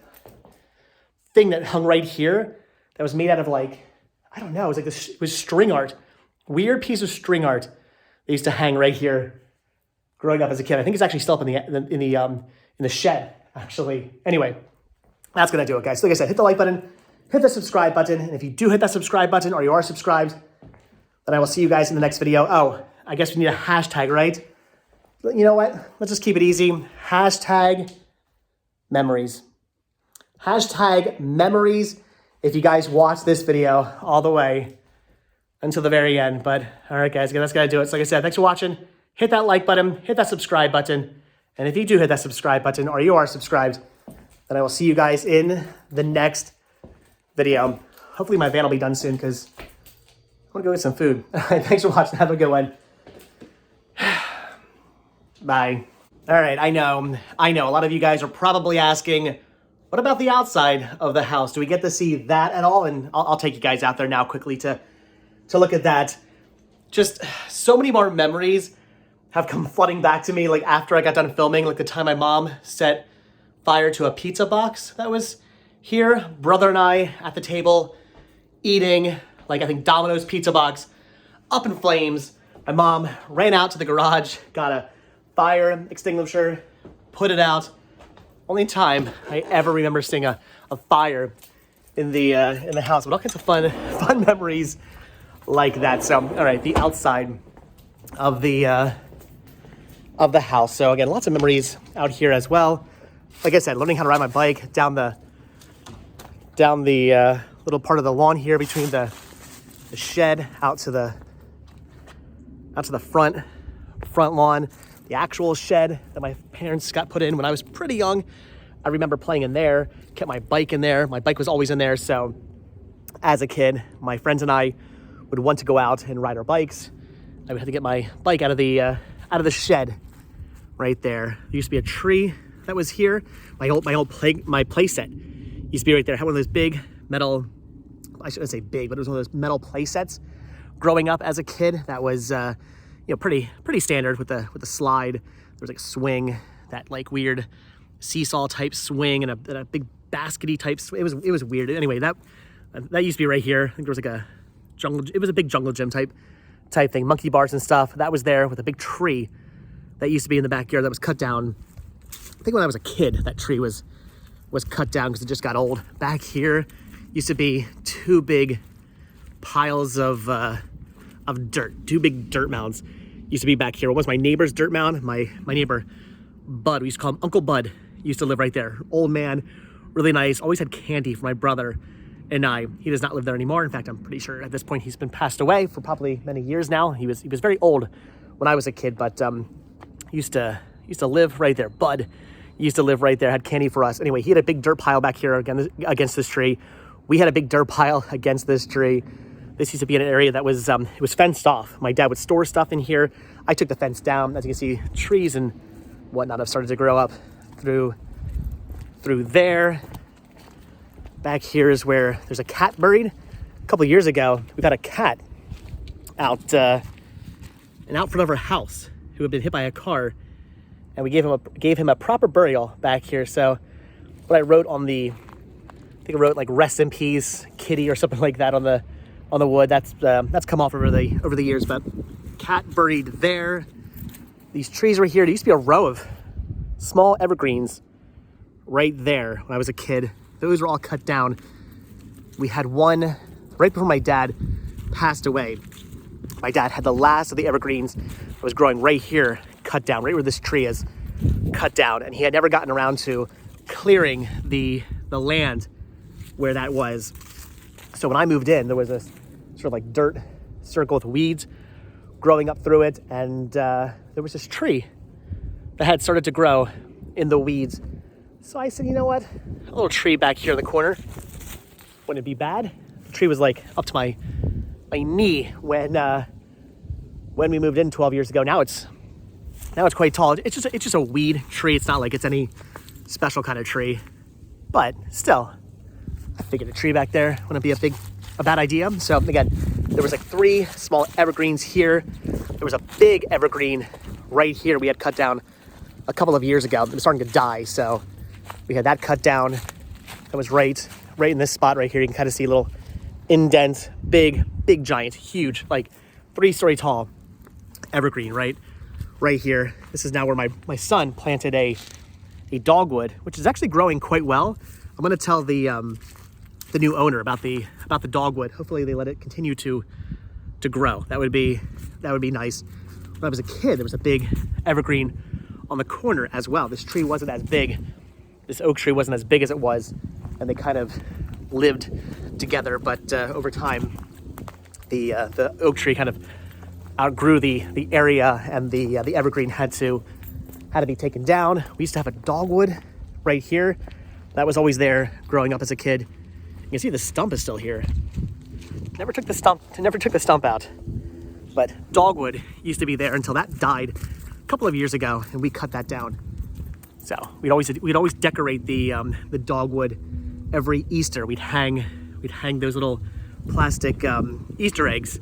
thing that hung right here that was made out of like, I don't know, it was like this, it was string art. Weird piece of string art. They used to hang right here growing up as a kid. I think it's actually still up in the shed, actually. Anyway, that's gonna do it, guys. So like I said, hit the like button, hit the subscribe button, and if you do hit that subscribe button or you are subscribed, then I will see you guys in the next video. Oh, I guess we need a hashtag, right? But you know what? Let's just keep it easy. Hashtag memories. Hashtag memories if you guys watch this video all the way until the very end. But all right, guys, that's gonna do it. So like I said, thanks for watching. Hit that like button, hit that subscribe button. And if you do hit that subscribe button or you are subscribed, then I will see you guys in the next video. Hopefully my van will be done soon because I want to go get some food. All right, thanks for watching. Have a good one. Bye. All right, I know. A lot of you guys are probably asking, what about the outside of the house? Do we get to see that at all? And I'll take you guys out there now quickly to look at that. Just so many more memories have come flooding back to me, like after I got done filming, like the time my mom set fire to a pizza box that was here. Brother and I at the table eating, like I think Domino's pizza box, up in flames. My mom ran out to the garage, got a fire extinguisher, put it out. Only time I ever remember seeing a fire in the house, but all kinds of fun memories like that. So, all right, the outside of the house. So again, lots of memories out here as well. Like I said, learning how to ride my bike down the little part of the lawn here between the shed out to the front lawn. The actual shed that my parents got put in when I was pretty young. I remember playing in there, kept my bike in there. My bike was always in there. So as a kid, my friends and I would want to go out and ride our bikes. I would have to get my bike out of the shed right there. There used to be a tree that was here. My play set used to be right there. I had one of those big metal, I shouldn't say big, but it was one of those metal play sets growing up as a kid. That was pretty standard with the slide. There was like a swing, that like weird seesaw type swing, and a big baskety type swing. It was weird. Anyway, that used to be right here. I think there was like a jungle. It was a big jungle gym type thing, monkey bars and stuff. That was there with a big tree that used to be in the backyard that was cut down I think when I was a kid, that tree was cut down because it just got old. Back here used to be two big piles of dirt, two big dirt mounds used to be back here. One was my neighbor's dirt mound. My neighbor, Bud, we used to call him Uncle Bud, used to live right there. Old man, really nice, always had candy for my brother and I. He does not live there anymore. In fact, I'm pretty sure at this point he's been passed away for probably many years now. He was very old when I was a kid, but used to live right there. Bud used to live right there, had candy for us. Anyway, he had a big dirt pile back here against this tree. We had a big dirt pile against this tree. This used to be an area that was it was fenced off. My dad would store stuff in here. I took the fence down. As you can see, trees and whatnot have started to grow up through there. Back here is where there's a cat buried. A couple of years ago, we've had a cat out front of our house who had been hit by a car, and we gave him a proper burial back here. So what I wrote on I think I wrote like "Rest in Peace, Kitty" or something like that on the wood. That's come off over the years, but cat buried there. These trees were here. There used to be a row of small evergreens right there when I was a kid. Those were all cut down. We had one right before my dad passed away. My dad had the last of the evergreens that was growing right here, cut down, right where this tree is, cut down. And he had never gotten around to clearing the land where that was. So when I moved in, there was this sort of like dirt circle with weeds growing up through it. And there was this tree that had started to grow in the weeds. So I said, you know what? A little tree back here in the corner wouldn't be bad. The tree was like up to my knee when we moved in 12 years ago. Now it's quite tall. It's just a weed tree. It's not like it's any special kind of tree, but still, I figured a tree back there wouldn't be a bad idea. So again, there was like 3 small evergreens here. There was a big evergreen right here we had cut down a couple of years ago. It was starting to die, so we had that cut down. That was right in this spot right here. You can kind of see a little indent, big giant, huge, like 3-story tall evergreen right here. This is now where my son planted a dogwood, which is actually growing quite well. I'm going to tell the new owner about the dogwood. Hopefully they let it continue to grow. That would be nice. When I was a kid, there was a big evergreen on the corner as well. This tree wasn't as big. This oak tree wasn't as big as it was, and they kind of lived together. But over time, the oak tree kind of outgrew the area, and the evergreen had to be taken down. We used to have a dogwood right here. That was always there growing up as a kid. You can see the stump is still here. Never took the stump out. But dogwood used to be there until that died a couple of years ago, and we cut that down. So we'd always decorate the dogwood every Easter. We'd hang those little plastic Easter eggs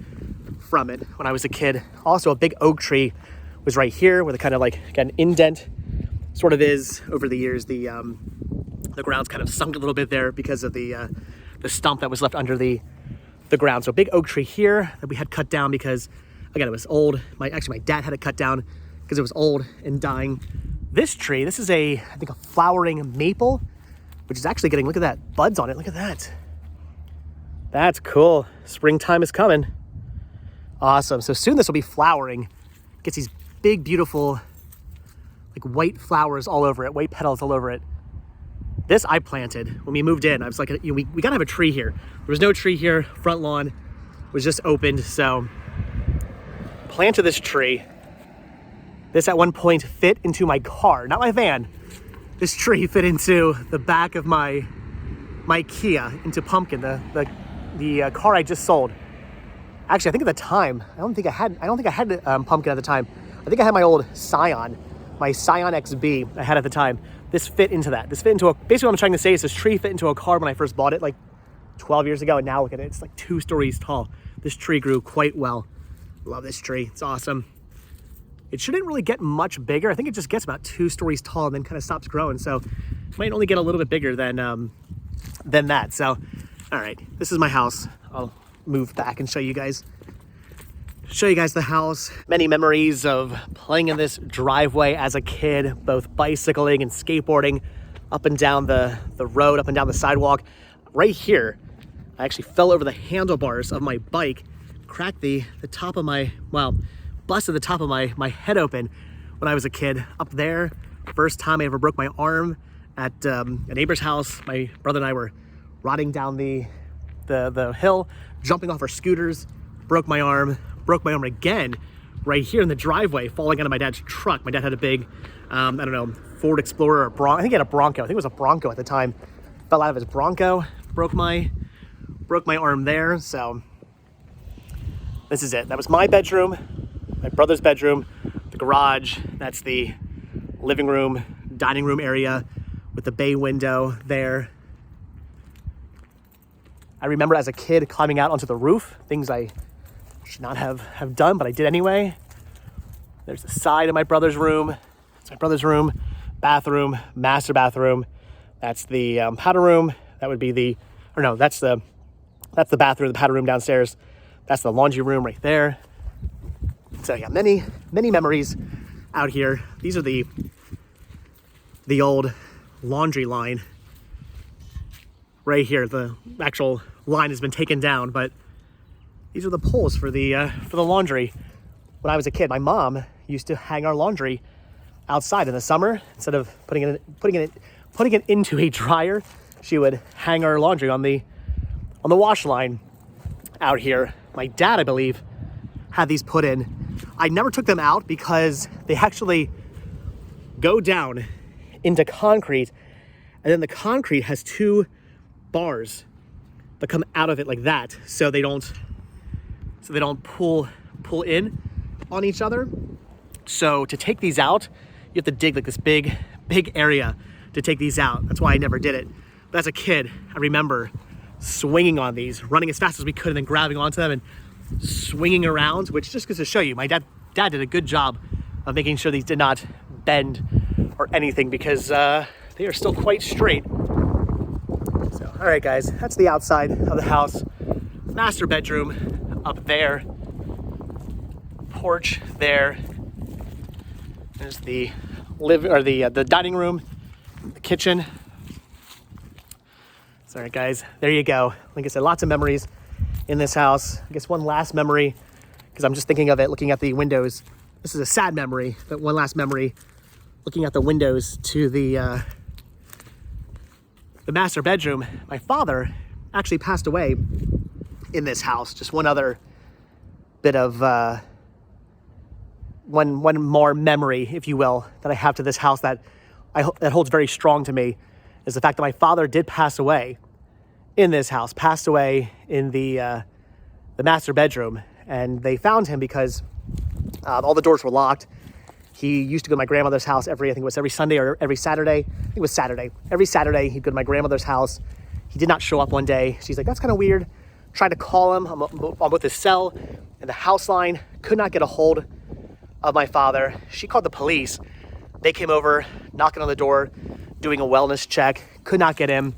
from it when I was a kid. Also, a big oak tree was right here with a kind of like an indent sort of is. Over the years, the ground's kind of sunk a little bit there because of the stump that was left under the ground. So a big oak tree here that we had cut down because, again, it was old. My dad had it cut down because it was old and dying. This tree, this is I think a flowering maple, which is actually getting, look at that, buds on it. Look at that. That's cool. Springtime is coming. Awesome. So soon this will be flowering. Gets these big, beautiful, like white flowers all over it, white petals all over it. This I planted when we moved in. I was like, we gotta have a tree here. There was no tree here. Front lawn was just opened. So planted this tree. This at one point fit into my car, not my van. This tree fit into the back of my Kia, into Pumpkin, the car I just sold. Actually, I think at the time, I don't think I had Pumpkin at the time. I think I had my old Scion, my Scion XB I had at the time. This fit into that. Basically what I'm trying to say is this tree fit into a car when I first bought it like 12 years ago, and now look at it, it's like 2 stories tall. This tree grew quite well. Love this tree, it's awesome. It shouldn't really get much bigger. I think it just gets about 2 stories tall and then kind of stops growing. So it might only get a little bit bigger than that. So, all right, this is my house. I'll move back and show you guys show you guys the house. Many memories of playing in this driveway as a kid, both bicycling and skateboarding up and down the road, up and down the sidewalk. Right here, I actually fell over the handlebars of my bike, cracked the top of my, well, busted the top of my head open when I was a kid. Up there, first time I ever broke my arm at a neighbor's house. My brother and I were riding down the hill, jumping off our scooters, broke my arm again right here in the driveway, falling out of my dad's truck. My dad had a big, I don't know, Ford Explorer or Bronco. I think he had a Bronco. I think it was a Bronco at the time. Fell out of his Bronco, broke my arm there. So this is it. That was my bedroom, my brother's bedroom, the garage. That's the living room, dining room area with the bay window there. I remember as a kid climbing out onto the roof, things I should not have done, but I did anyway. There's the side of my brother's room. It's my brother's room, bathroom, master bathroom. That's the powder room. That would be the, or no, that's the bathroom, the powder room downstairs. That's the laundry room right there. So yeah, many memories out here. These are the old laundry line right here. The actual line has been taken down, but these are the poles for the laundry. When I was a kid, my mom used to hang our laundry outside in the summer. Instead of putting it into a dryer, she would hang our laundry on the wash line out here. My dad, I believe, had these put in. I never took them out because they actually go down into concrete, and then the concrete has two bars that come out of it like that, so they don't pull in on each other. So to take these out, you have to dig like this big area to take these out. That's why I never did it. But as a kid, I remember swinging on these, running as fast as we could, and then grabbing onto them and swinging around, which just goes to show you, my dad did a good job of making sure these did not bend or anything, because they are still quite straight. So, all right, guys, that's the outside of the house. Master bedroom up there, porch there. There's the the dining room, the kitchen. So, all right, guys, there you go. Like I said, lots of memories in this house. I guess one last memory, because I'm just thinking of it, looking at the windows. This is a sad memory, but one last memory, looking at the windows to the master bedroom. My father actually passed away in this house. Just one other bit of one more memory, if you will, that I have to this house that holds very strong to me, is the fact that my father did pass away in this house, passed away in the master bedroom, and they found him because all the doors were locked. He used to go to my grandmother's house every Sunday or every Saturday. I think it was Saturday. Every Saturday, he'd go to my grandmother's house. He did not show up one day. She's like, that's kind of weird. Tried to call him on both his cell and the house line. Could not get a hold of my father. She called the police. They came over, knocking on the door, doing a wellness check. Could not get in.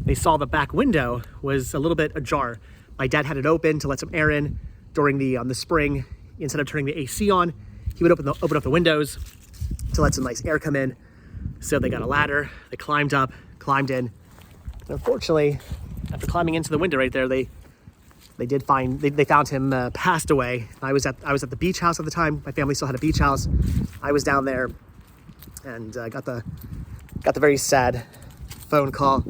They saw the back window was a little bit ajar. My dad had it open to let some air in during the spring. Instead of turning the AC on, he would open up the windows to let some nice air come in. So they got a ladder, they climbed in. And unfortunately, after climbing into the window right there, they found him passed away. I was at the beach house at the time. My family still had a beach house. I was down there, and got the very sad phone call,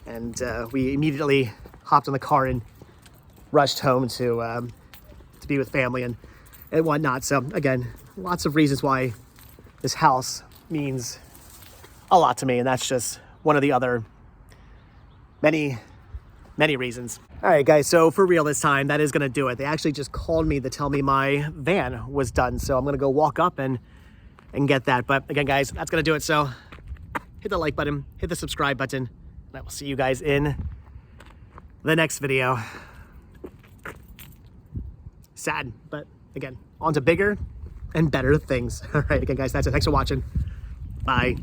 and we immediately hopped in the car and rushed home to be with family and whatnot. So again, lots of reasons why this house means a lot to me, and that's just one of the other many reasons. All right, guys, so for real this time, that is gonna do it. They actually just called me to tell me my van was done, so I'm gonna go walk up and get that. But again, guys, that's gonna do it. So hit the like button, hit the subscribe button, and I will see you guys in the next video. Sad, but again, on to bigger and better things. All right, again, guys, that's it. Thanks for watching. Bye.